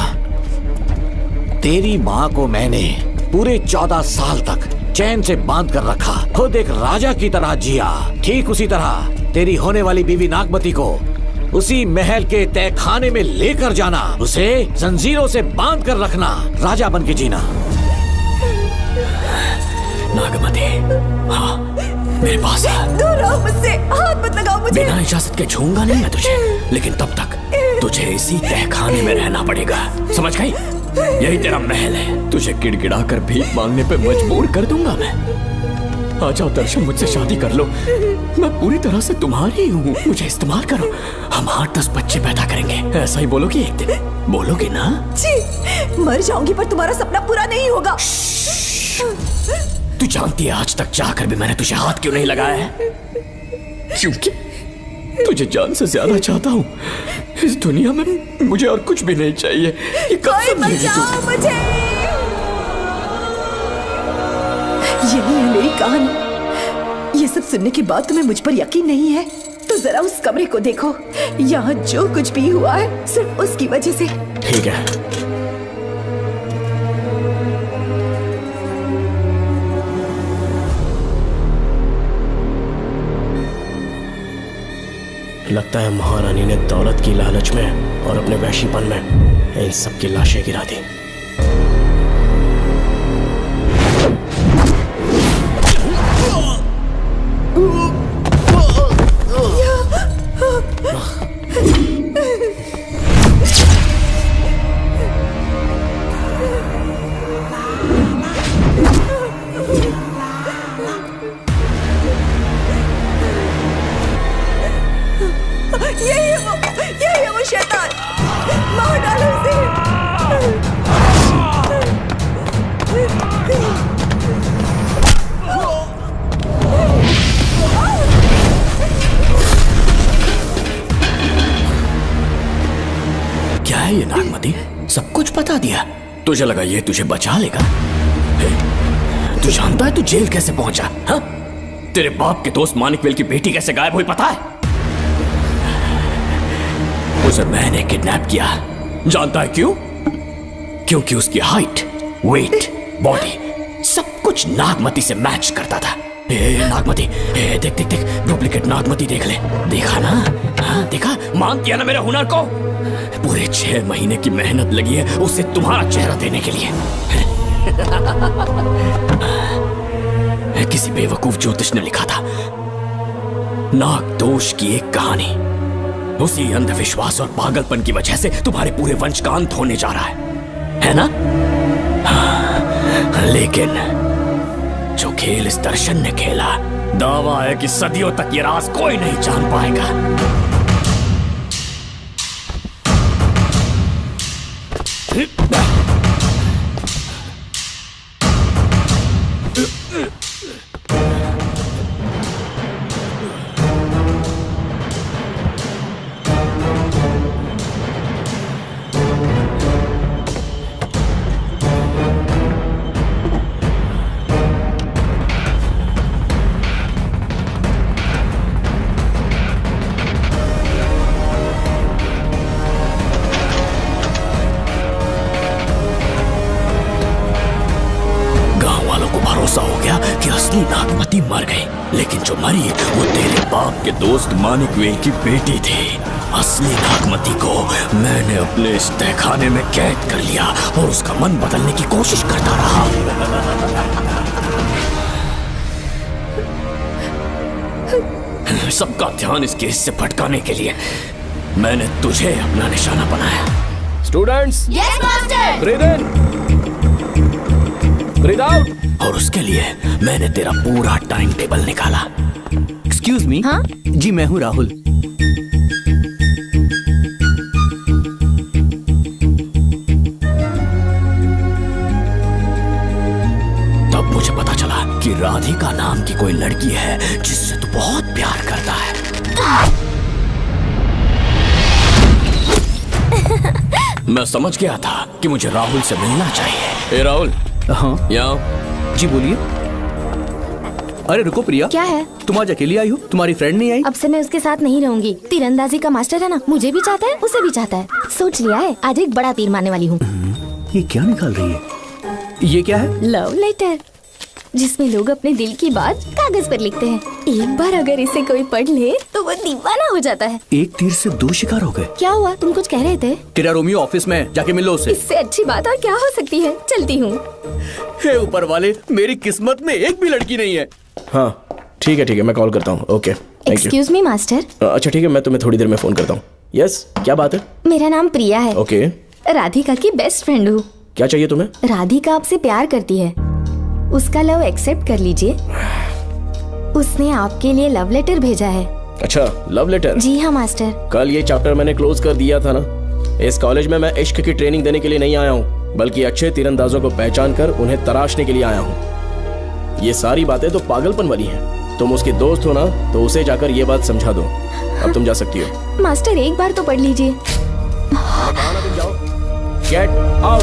तेरी माँ को मैंने पूरे 14 साल तक चैन से बांध कर रखा, खुद एक राजा की तरह जिया। ठीक उसी तरह तेरी होने वाली बीवी नागमती को उसी महल के तहखाने में लेकर जाना, उसे जंजीरों से बांध कर रखना, राजा बन के जीना। नागमती, हाँ मेरे पास है। दूर रहो मुझसे, हाथ मत लगाओ मुझे। बिना इजाजत के छूंगा नहीं मैं तुझे, लेकिन तब तक तुझे इसी तहखाने में रहना पड़ेगा, समझ गई? यही तेरा महल है। तुझे गिड़गिड़ा कर भीख मांगने पे मजबूर कर दूंगा मैं। आ जाओ दर्शन, मुझसे शादी कर लो, मैं पूरी तरह से तुम्हारी हूँ, मुझे इस्तेमाल करो। हम 8-10 बच्चे पैदा करेंगे, ऐसा ही बोलोगी एक दिन? बोलोगी ना? जी, मर जाऊंगी पर तुम्हारा सपना पूरा नहीं होगा। तू जानती है आज तक चाहकर भी मैंने तुझे हाथ क्यों नहीं लगाया है? तुझे जान से ज्यादा चाहता हूँ। इस दुनिया में मुझे और कुछ भी नहीं चाहिए। ये कब समझेगी तू? मुझे यही है मेरी कहानी। ये सब सुनने के बाद तुम्हें मुझ पर यकीन नहीं है तो जरा उस कमरे को देखो। यहाँ जो कुछ भी हुआ है सिर्फ उसकी वजह से। ठीक है, लगता है महारानी ने दौलत की लालच में और अपने वैशीपन में इन सब की लाशें गिरा दी। यही है वो शैतान। मार डालो उसे। क्या है ये नागमती? सब कुछ बता दिया। तुझे लगा ये तुझे बचा लेगा? तू जानता है तू जेल कैसे पहुंचा? हाँ? तेरे बाप के दोस्त मानिकवेल की बेटी कैसे गायब हुई पता है? उसे मैंने किडनैप किया। जानता है क्यों? क्योंकि उसकी हाइट, वेट, बॉडी सब कुछ नागमती से मैच करता था। नागमती, देख देख देख, डुप्लीकेट नागमती देख ले। देखा ना? हाँ, देखा? मान किया ना मेरे हुनर को? पूरे 6 महीने की मेहनत लगी है उसे तुम्हारा चेहरा देने के लिए। किसी बेवकूफ ज्योतिष ने लिखा था नाग दोष की एक कहानी। उसी अंधविश्वास और पागलपन की वजह से तुम्हारे पूरे वंश का अंत होने जा रहा है ना? हाँ, लेकिन जो खेल इस दर्शन ने खेला, दावा है कि सदियों तक ये राज कोई नहीं जान पाएगा। नागमती मर गई, लेकिन जो मरी वो तेरे बाप के दोस्त मानिकवेल की बेटी थी। असली नागमती को मैंने अपने इस तहखाने में कैद कर लिया और उसका मन बदलने की कोशिश करता रहा। सबका ध्यान इस केस से भटकाने के लिए मैंने तुझे अपना निशाना बनाया। Students, yes master. ब्रीथ इन, ब्रीथ आउट। और उसके लिए मैंने तेरा पूरा टाइम टेबल निकाला। Excuse me. हाँ? जी मैं हूँ राहुल। तब मुझे पता चला कि राधिका नाम की कोई लड़की है जिससे तू बहुत प्यार करता है। मैं समझ गया था कि मुझे राहुल से मिलना चाहिए। ए राहुल। हाँ यहाँ। जी बोलिए। अरे रुको प्रिया, क्या है? तुम आज अकेली आई हो? तुम्हारी फ्रेंड नहीं आई? अब से मैं उसके साथ नहीं रहूंगी। तीरंदाजी का मास्टर है ना, मुझे भी चाहता है, उसे भी चाहता है। सोच लिया है, आज एक बड़ा तीर मारने वाली हूँ। ये क्या निकाल रही है? ये क्या है? लव लेटर, जिसमें लोग अपने दिल की बात कागज पर लिखते हैं। एक बार अगर इसे कोई पढ़ ले तो वो दीवाना हो जाता है। एक तीर से 2 शिकार हो गए। क्या हुआ? तुम कुछ कह रहे थे? तेरा रोमियो ऑफिस में, जाके मिलो उससे। इससे अच्छी बात और क्या हो सकती है? चलती हूँ। हे ऊपर वाले, मेरी किस्मत में एक भी लड़की नहीं है। हाँ ठीक है, मैं कॉल करता हूँ। Okay, thank you. Excuse me master. अच्छा ठीक है, मैं तुम्हें थोड़ी देर में फोन करता हूँ। यस, क्या बात है? मेरा नाम प्रिया है। ओके। राधिका की बेस्ट फ्रेंड हूँ। क्या चाहिए तुम्हें? राधिका आपसे प्यार करती है, उसका लव एक्सेप्ट कर लीजिए। उसने आपके लिए लव लेटर भेजा है। अच्छा, लव लेटर? जी हाँ मास्टर। कल ये चैप्टर मैंने क्लोज कर दिया था ना। इस कॉलेज में मैं इश्क की ट्रेनिंग देने के लिए नहीं आया हूँ, बल्कि अच्छे तीरंदाजों को पहचान कर उन्हें तराशने के लिए आया हूँ। ये सारी बातें तो पागलपन वाली हैं। तुम उसकी दोस्त हो ना, तो उसे जाकर ये बात समझा दो। अब तुम जा सकती हो। मास्टर एक बार तो पढ़ लीजिए। Get out.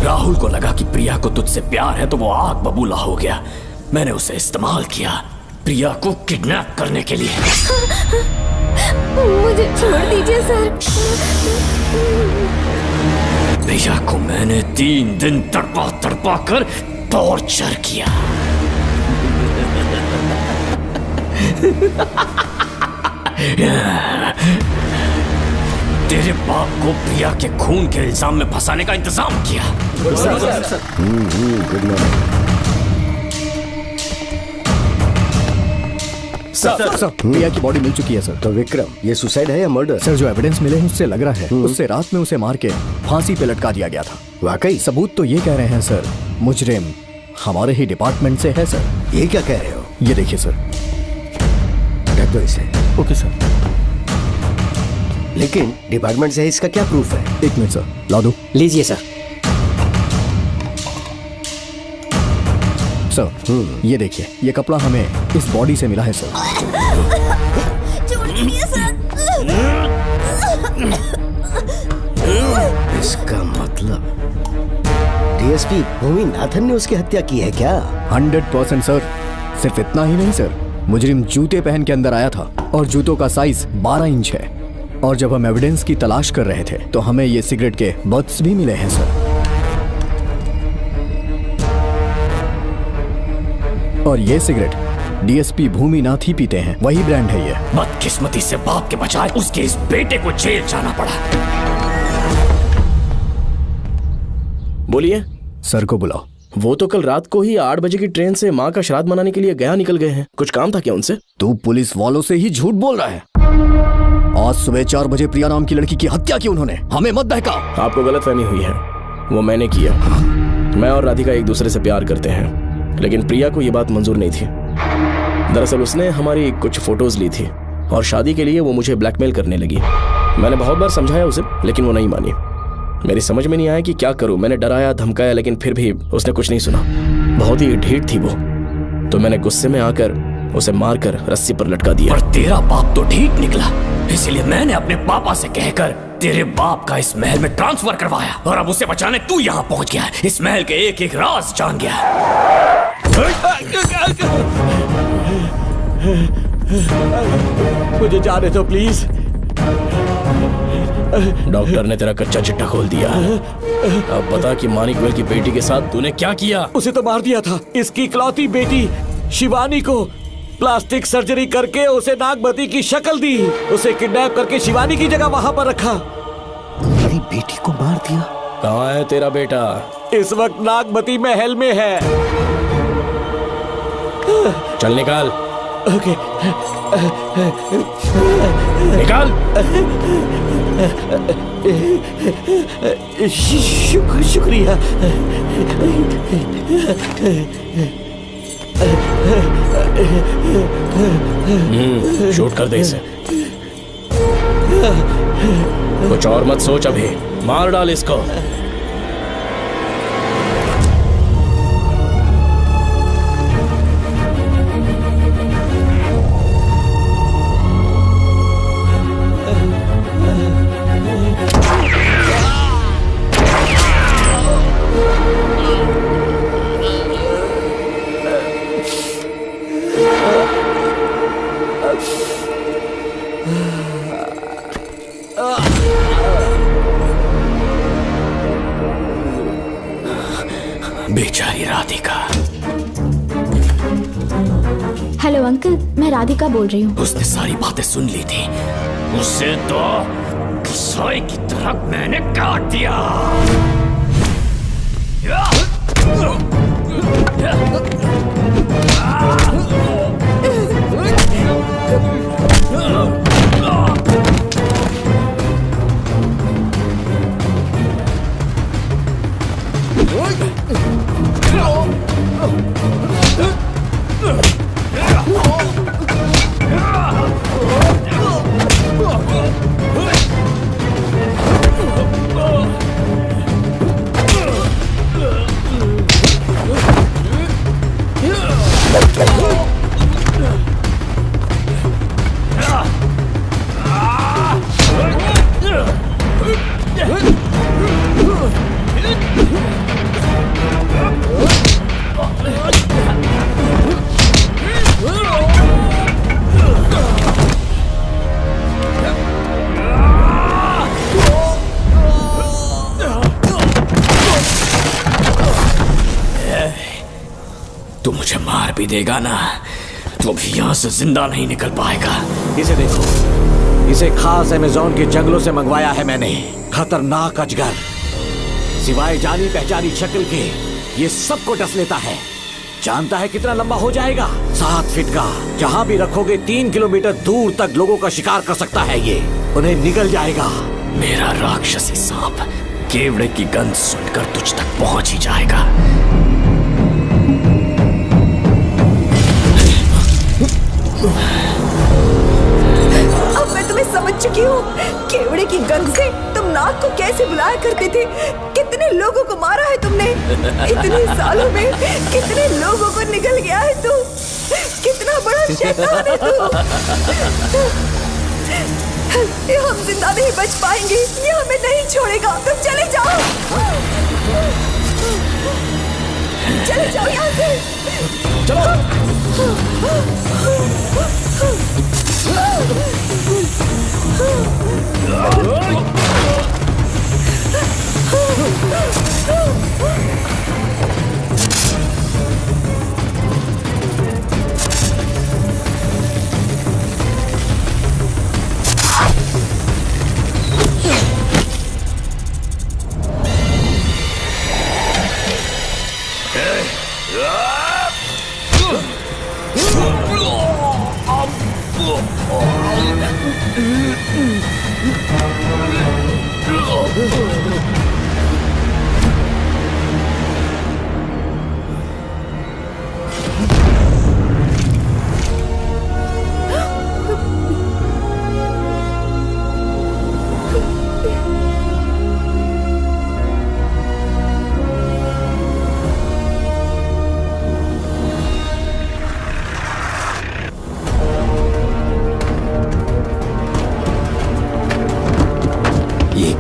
राहुल को लगा कि प्रिया को तुझसे प्यार है तो वो आग बबूला हो गया। मैंने उसे इस्तेमाल किया प्रिया को किडनैप करने के लिए। मुझे छोड़ दीजिए सर। प्रिया को मैंने 3 दिन तड़पा तड़पा कर टॉर्चर किया। तेरे बाप को प्रिया के खून के इल्जाम में फंसाने का इंतजाम किया। सर, प्रिया की बॉडी मिल चुकी है सर। तो विक्रम, ये सुसाइड है या मर्डर? सर, जो एविडेंस मिले हैं उससे लग रहा है उससे रात में उसे मार के फांसी पे लटका दिया गया था। वाकई? सबूत तो ये कह रहे हैं सर, मुजरिम हमारे ही डिपार्टमेंट से है सर। ये क्या कह रहे हो? ये देखिए सर। ढक दो इसे। Okay sir. लेकिन डिपार्टमेंट से है, इसका क्या प्रूफ है? 1 मिनट सर, ला दो। लीजिए सर। सर, ये देखिए, ये कपड़ा हमें इस बॉडी से मिला है सर। छोड़ दीजिए सर। इसका मतलब डीएसपी भूमि नाथन ने उसकी हत्या की है क्या? 100% सर। सिर्फ इतना ही नहीं सर, मुजरिम जूते पहन के अंदर आया था और जूतों का साइज 12 इंच है। और जब हम एविडेंस की तलाश कर रहे थे तो हमें ये सिगरेट के बट्स भी मिले हैं सर। और ये सिगरेट डीएसपी भूमि नाथ ही पीते हैं, वही ब्रांड है ये। बदकिस्मती से बाप के बजाय उसके इस बेटे को जेल जाना पड़ा। बोलिए। सर को बुलाओ। वो तो कल रात को ही 8 बजे की ट्रेन से माँ का श्राद्ध मनाने के लिए गया निकल गए हैं। कुछ काम था क्या उनसे? तू पुलिस वालों से ही झूठ बोल रहा है। आज सुबह 4 बजे प्रिया नाम की लड़की की हत्या की उन्होंने। हमें मत बहका। आपको गलतफहमी हुई है, वो मैंने किया। मैं और राधिका एक दूसरे से प्यार करते हैं, लेकिन प्रिया को ये बात मंजूर नहीं थी। दरअसल उसने हमारी कुछ फोटोज ली थी और शादी के लिए वो मुझे ब्लैकमेल करने लगी। मैंने बहुत बार समझाया उसे, लेकिन वो नहीं मानी। मेरी समझ में नहीं आया कि क्या करूं। मैंने डराया धमकाया, लेकिन फिर भी उसने कुछ नहीं सुना। बहुत ही ढीठ थी वो, तो मैंने गुस्से में आकर उसे मारकर रस्सी पर लटका दिया। और तेरा बाप तो ढीठ निकला, इसलिए मैंने अपने पापा से कहकर तेरे बाप का इस महल में ट्रांसफर करवाया। और अब उसे बचाने तू यहाँ पहुंच गया है। इस महल के एक एक राज जान गया है। मुझे जाने दो प्लीज। डॉक्टर ने तेरा कच्चा चिट्ठा खोल दिया। अब बता कि मानिकवेल की बेटी के साथ तूने क्या किया? उसे तो मार दिया था। इसकी इकलौती बेटी शिवानी को प्लास्टिक सर्जरी करके उसे नागमती की शक्ल दी। उसे किडनैप करके शिवानी की जगह वहां पर रखा। मेरी बेटी को मार दिया? कहाँ है तेरा बेटा? इस वक्त नागमती महल में है। चल निकाल। ओके। निकाल। शुक्रिया। शूट कर दे इसे। कुछ और मत सोच, अभी मार डाल इसको। बेचारी राधिका। हेलो अंकल, मैं राधिका बोल रही हूँ। उसने सारी बातें सुन ली थी। उसे तो कसाई की तरह मैंने काट दिया। तू मुझे मार भी देगा ना तो भी यहाँ से जिंदा नहीं निकल पाएगा। इसे देखो, इसे खास अमेज़न के जंगलों से मंगवाया है मैंने। खतरनाक अजगर, सिवाय जानी पहचानी शक्ल के ये सबको डस लेता है। जानता है कितना लंबा हो जाएगा? 7 फीट का। जहाँ भी रखोगे 3 किलोमीटर दूर तक लोगों का शिकार कर सकता है ये। उन्हें निगल जाएगा। मेरा राक्षसी सांप केवड़े की गंध सुनकर तुझ तक पहुंच ही जाएगा। अब मैं तुम्हें समझ चुकी हूँ। केवड़े की गंध से तुम नाग को कैसे बुलाया करते थे। कितने लोगों को मारा है तुमने। इतने सालों में कितने लोगों को निगल गया है तू। कितना बड़ा शैतान है तू। ये हम जिंदा नहीं बच पाएंगे। ये हमें नहीं छोड़ेगा। तुम चले जाओ, चले जाओ यहाँ से।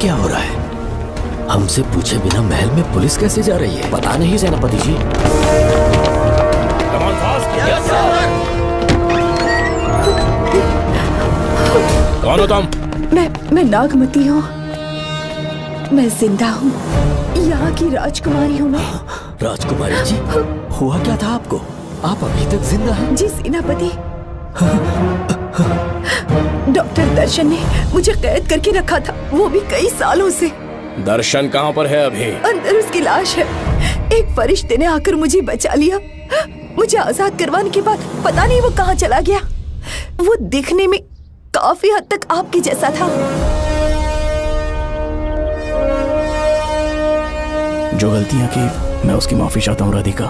क्या हो रहा है? हमसे पूछे बिना महल में पुलिस कैसे जा रही है? पता नहीं सेनापति जी। कौन हो तुम? मैं नागमती हूँ। मैं जिंदा हूँ। यहाँ की राजकुमारी हूँ मैं। राजकुमारी जी, हुआ क्या था आपको? आप अभी तक जिंदा हैं? जी सेनापति। डॉक्टर दर्शन ने मुझे कैद करके रखा था, वो भी कई सालों से। दर्शन कहाँ पर है अभी? अंदर उसकी लाश है। एक फरिश्ते ने आकर मुझे बचा लिया। मुझे आजाद करवाने के बाद पता नहीं वो कहाँ चला गया। वो दिखने में काफी हद तक आपके जैसा था। जो गलतियां की मैं उसकी माफी चाहता हूँ राधिका।